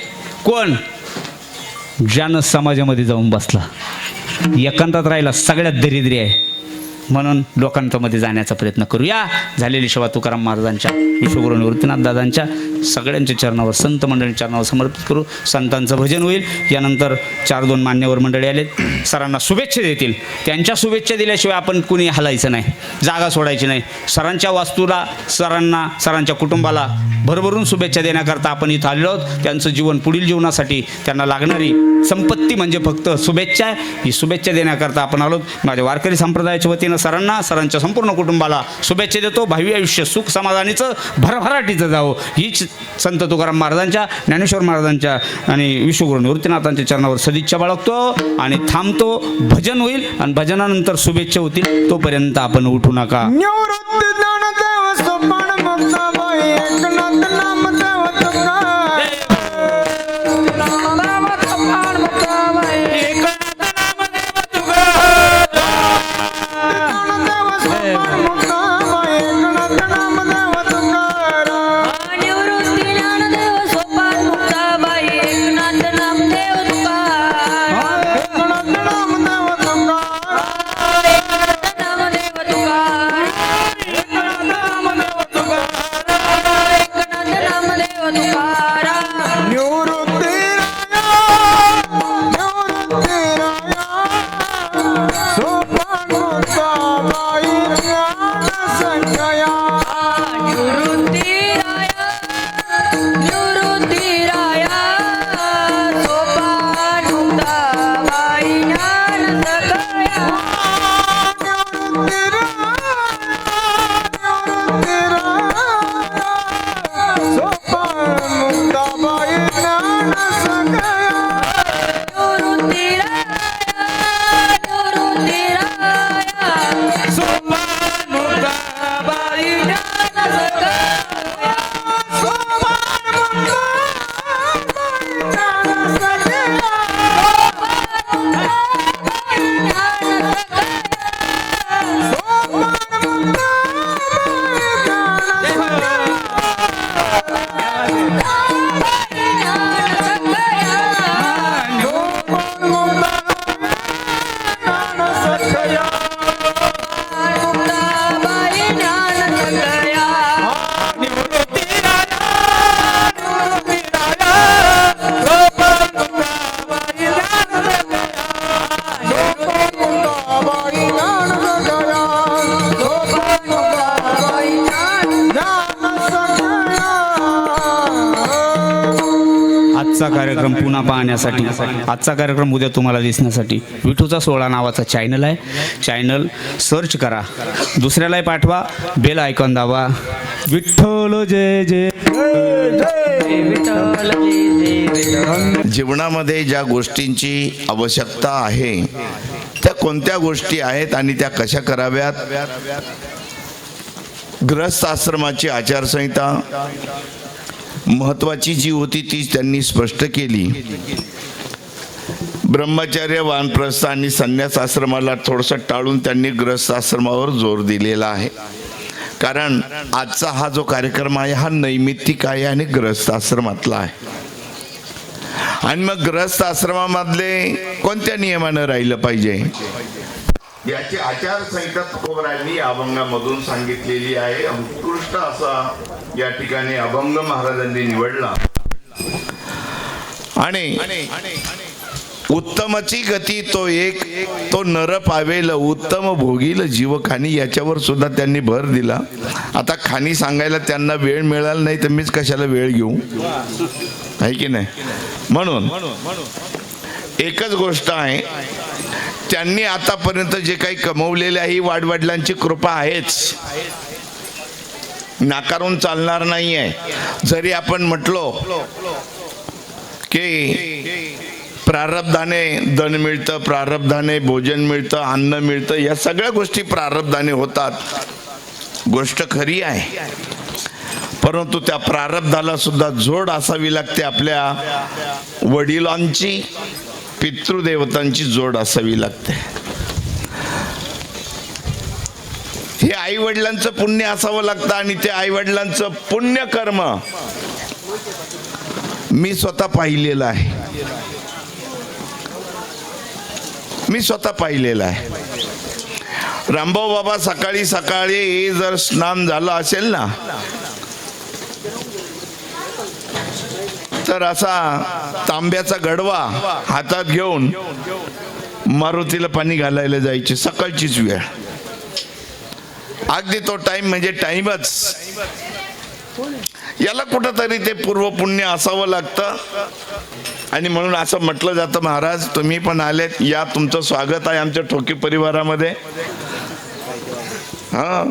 कोण? ज्यानं समाजामध्ये जाऊन बसला, एकांतात राहिला, सगळ्यात दरिद्री आहे. म्हणून लोकांमध्ये जाण्याचा प्रयत्न करूया. झालेली सेवा तुकाराम महाराजांच्या, विश्वगुरू निवृत्तीनाथ दादांच्या सगळ्यांच्या चरणावर, संत मंडळी चरणावर समर्पित करू. संतांचं भजन होईल. यानंतर 4-2 मान्यवर मंडळी आलेत, सरांना शुभेच्छा देतील. त्यांच्या शुभेच्छा दिल्याशिवाय आपण कुणी हलायचं नाही, जागा सोडायची नाही. सरांच्या वास्तूला, सरांना, सरांच्या कुटुंबाला भरभरून शुभेच्छा देण्याकरता आपण इथं आलेलो आहोत. त्यांचं जीवन, पुढील जीवनासाठी त्यांना लागणारी संपत्ती म्हणजे फक्त शुभेच्छा आहे. ही शुभेच्छा देण्याकरता आपण आलो. माझ्या वारकरी संप्रदायाच्या वतीनं सरांना, सरांच्या संपूर्ण कुटुंबाला शुभेच्छा देतो. भावी आयुष्य सुख समाधानीचं, भरभराटीचं जावो, हीच संत तुकाराम महाराजांच्या, ज्ञानेश्वर महाराजांच्या आणि विश्वगुरू निवृत्तीनाथांच्या चरणावर सदिच्छा बाळगतो आणि थांबतो. भजन होईल आणि भजनानंतर शुभेच्छा होतील. तोपर्यंत आपण उठू नका. निवृत्ती ज्ञानदेव सोपान मुक्ताबाई एकनाथ नामदेव तुकाराम. कार्यक्रम पुन्हा पाहण्यासाठी, आजचा कार्यक्रम उद्या तुम्हाला दिसण्यासाठी विठूचा सोहळा नावाचा चॅनल आहे. चॅनल सर्च करा, दुसऱ्यालाही पाठवा, बेल आयकॉन दाबा. विठ्ठल जय जय. विठ्ठल जय जय. जीवनामध्ये ज्या गोष्टींची आवश्यकता आहे त्या कोणत्या गोष्टी आहेत आणि त्या कशा कराव्यात, गृहस्थ आश्रमाची आचारसंहिता महत्वाची जी होती ती त्यांनी स्पष्ट केली. ब्रह्मचर्य, वानप्रस्थ आणि संन्यास आश्रमाला थोडंसं टाळून त्यांनी गृहस्थ आश्रमावर जोर दिलेला आहे. कारण आजचा हा जो कार्यक्रम आहे हा नैमित्तिक आहे आणि गृहस्थ आश्रमातला आहे. आणि मग गृहस्थ आश्रमामधले कोणत्या नियमानं राहिलं पाहिजे याची आचारसंहिता तुकोबरायांनी अभंगामधून सांगितलेली आहे. उत्कृष्ट असा या ठिकाणी अभंग महाराजांनी निवडला. आणि उत्तमची गती तो एक, तो नर पावेल उत्तम भोगील जीव खाणी, याच्यावर सुद्धा त्यांनी भर दिला. आता खाणी सांगायला त्यांना वेळ मिळाला नाही तर मीच कशाला वेळ घेऊ, आहे की नाही. म्हणून एकच गोष्ट आहे, त्यांनी आतापर्यंत जे काही कमवलेले आहे ही वाडवडिलांची कृपा आहेच, नाकारून चालणार नाही आहे. जरी आपण म्हटलो की प्रारब्धाने धन मिळतं, प्रारब्धाने भोजन मिळतं, अन्न मिळतं, या सगळ्या गोष्टी प्रारब्धाने होतात, गोष्ट खरी आहे. परंतु त्या प्रारब्धाला सुद्धा जोड असावी लागते. आपल्या वडिलांची, पितृदेवतांची जोड असावी लागते. हे आई वडिलांचं पुण्य असावं लागतं. आणि ते आई वडिलांचं पुण्य कर्म मी स्वतः पाहिलेलं आहे, मी स्वतः पाहिलेलं आहे. रामभाऊ बाबा सकाळी सकाळी जर स्नान झालं असेल ना तर असा तांब्याचा गडवा हातात घेऊन मारुतीला पाणी घालायला जायचे. सकाळचीच वेळ, अगदी तो टाइम म्हणजे टाइमच. याला कुठंतरी ते पूर्वपुण्य असावं लागतं. आणि म्हणून असं म्हटलं जातं, महाराज तुम्ही पण आलेत, या, तुमचं स्वागत आहे आमच्या ठोकी परिवारामध्ये. हा,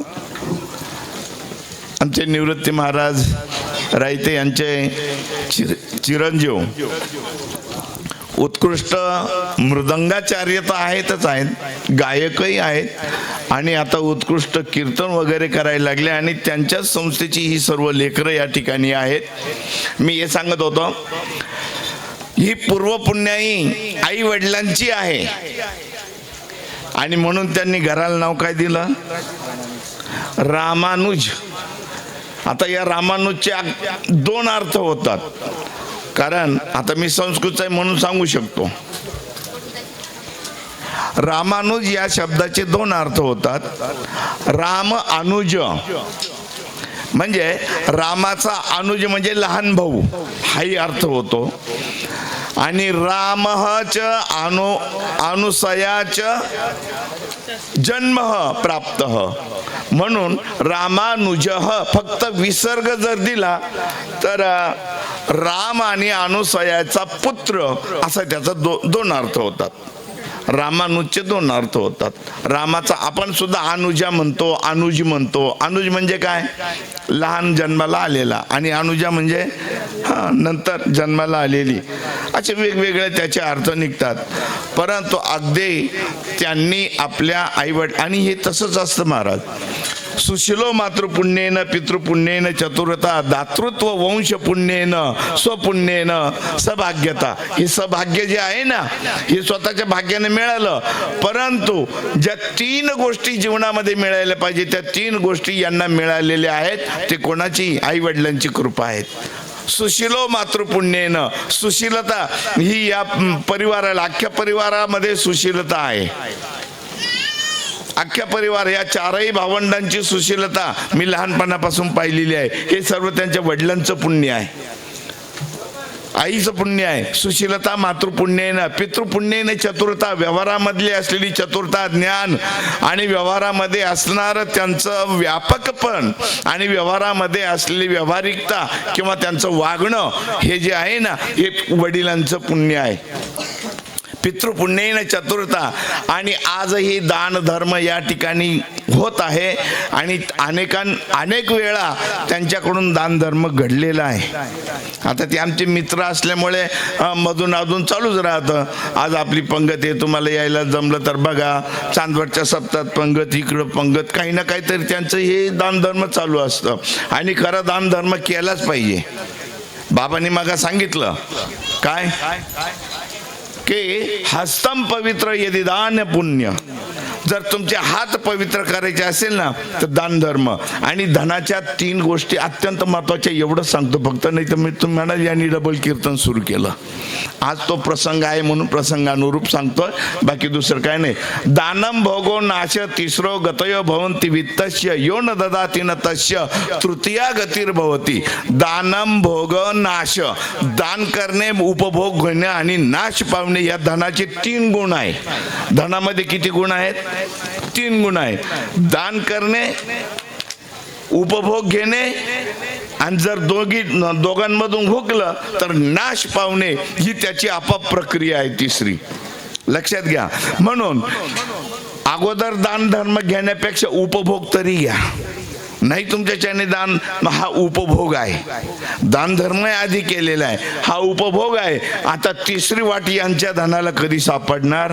आमचे निवृत्ती महाराज रायते यांचे चिरंजीव उत्कृष्ट मृदंगाचार्य तर आहेतच आहेत, गायकही आहेत आणि आता उत्कृष्ट कीर्तन वगैरे करायला लागले. आणि त्यांच्याच संस्थेची ही सर्व लेकरं या ठिकाणी आहेत. मी हे सांगत होतो, ही पूर्वपुण्याई आई वडिलांची आहे. आणि म्हणून त्यांनी घराला नाव काय दिलं, रामानुज. आता या रामानुजचे दोन अर्थ होतात. कारण आता मी संस्कृत आहे म्हणून सांगू शकतो, रामानुज या शब्दाचे दोन अर्थ होतात. राम अनुज म्हणजे रामाचा अनुज म्हणजे लहान भाऊ, हाही अर्थ होतो. आणि रामच अनुसयाच जन्म प्राप्त, म्हणून रामानुज फक्त विसर्ग जर दिला तर राम आणि अनुसयाचा पुत्र असा त्याचा दोन अर्थ होतात. रामानुजचे दोन अर्थ होतात. रामाचा आपण सुद्धा अनुजा म्हणतो, अनुज म्हणतो. अनुज म्हणजे काय, लहान जन्माला आलेला, आणि अनुजा म्हणजे नंतर जन्माला आलेली. असे वेगवेगळे त्याचे अर्थ निघतात. परंतु अगदी त्यांनी आपल्या आईवड, आणि हे तसंच असतं महाराज, सुशिलो मातृपुण्येन पितृपुण्येन चतुरता दातृत्व वंश पुण्येन स्वपुण्येन सभाग्यता. हे सभाग्य जे आहे ना, हे स्वतःच्या भाग्याने मिळालं. परंतु ज्या तीन गोष्टी जीवनामध्ये मिळायला पाहिजे त्या तीन गोष्टी यांना मिळालेल्या आहेत. ते कोणाची, आई वडिलांची कृपा आहेत. सुशिलो मातृपुण्येन, सुशीलता ही या परिवाराला, अख्ख्या परिवारामध्ये सुशीलता आहे. अख्ख्या परिवार, या चारही भावंडांची सुशीलता मी लहानपणापासून पाहिलेली आहे. हे सर्व त्यांच्या वडिलांचं पुण्य आहे. आईचं पुण्य आहे, सुशीलता मातृपुण्येनं, पितृपुण्येने चतुरता, व्यवहारामधली असलेली चतुरता, ज्ञान आणि व्यवहारामध्ये असणारं त्यांचं व्यापकपण आणि व्यवहारामध्ये असलेली व्यावहारिकता किंवा त्यांचं वागणं हे जे आहे ना, हे वडिलांचं पुण्य आहे. पितृपुण्येन चतुरता. आणि आजही दान धर्म या ठिकाणी होत आहे आणि अनेक वेळा त्यांच्याकडून दान धर्म घडलेला आहे. आता ते आमचे मित्र असल्यामुळे मधून अधून चालूच राहतं. आज आपली पंगत आहे, तुम्हाला यायला जमलं तर बघा, चांदवडच्या सप्ताहात पंगत, इकडं पंगत, काही ना काहीतरी त्यांचं हे दान धर्म चालू असतं. आणि खरं दान धर्म केलाच पाहिजे. बाबांनी मग सांगितलं काय की हस्तम पवित्र यदि दान पुण्य. जर तुमचे हात पवित्र करायचे असेल ना तर दान धर्म आणि धनाच्या 3 गोष्टी अत्यंत महत्वाच्या. एवढं सांगतो फक्त, नाही तर मी तुम्हाला यांनी डबल कीर्तन सुरू केलं. आज तो प्रसंग आहे म्हणून प्रसंगानुरूप सांगतोय, बाकी दुसरं काय नाही. दानम भोगो नाश तिसरो गतयो भवंती वित्तस्य यो न ददाति न तस्य तृतीया गतिर्भवती. दानम भोग नाश, दान करणे, उपभोग घेणे आणि नाश पावणे या धनाचे 3 गुण आहे. धनामध्ये किती गुण आहेत? 3 गुण आहेत. दान करणे, उपभोग घेणे आणि जर दोघांमधून हुकलं तर नाश पावणे ही त्याची आपाप प्रक्रिया आहे तिसरी. लक्षात घ्या. म्हणून अगोदर दान धर्म घेण्यापेक्षा उपभोग तरी घ्या. नाही तुमच्याच्याने दान, हा उपभोग आहे. दान धर्म आधी केलेला आहे, हा उपभोग आहे. आता तिसरी वाट यांच्या धनाला कधी सापडणार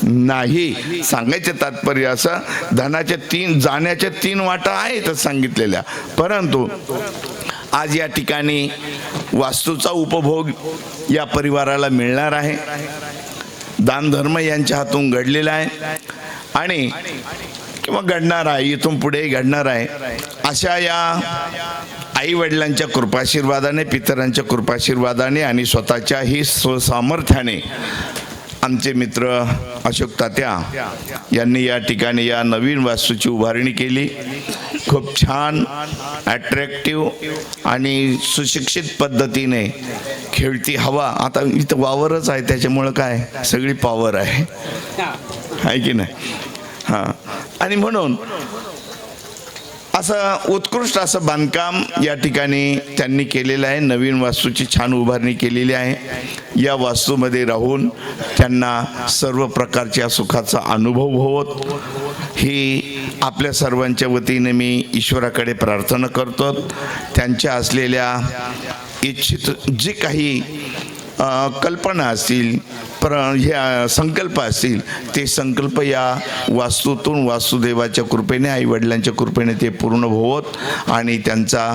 नाही. सांगायचे तात्पर्य असं, धनाच्या 3 जाण्याच्या 3 वाटा आहेत सांगितलेल्या, परंतु आज या ठिकाणी वास्तूचा उपभोग या परिवाराला मिळणार आहे. दान धर्म यांच्या हातून घडलेला आहे आणि किंवा घडणार आहे, इथून पुढे घडणार आहे. अशा या आई वडिलांच्या कृपाशीर्वादाने, पितरांच्या कृपाशीर्वादाने आणि स्वतःच्याही स्वसामर्थ्याने आमचे मित्र अशोक तात्या यांनी या ठिकाणी या नवीन वास्तूची उभारणी केली. खूप छान, अट्रॅक्टिव्ह आणि सुशिक्षित पद्धतीने खेळती हवा. आता इथं वावरच आहे, त्याच्यामुळं काय सगळी पॉवर आहे की नाही? हां. आणि म्हणून असं उत्कृष्ट असं बांधकाम या ठिकाणी त्यांनी केलेलं आहे. नवीन वास्तूची छान उभारणी केलेली आहे. या वास्तूमध्ये राहून त्यांना सर्व प्रकारच्या सुखाचा अनुभव होत ही आपल्या सर्वांच्या वतीने मी ईश्वराकडे प्रार्थना करतो. त्यांच्या असलेल्या इच्छित जे काही कल्पना असतील, ह्या संकल्प असतील, ते संकल्प या वास्तूतून वासुदेवाच्या कृपेने, आई वडिलांच्या कृपेने ते पूर्ण होत आणि त्यांचा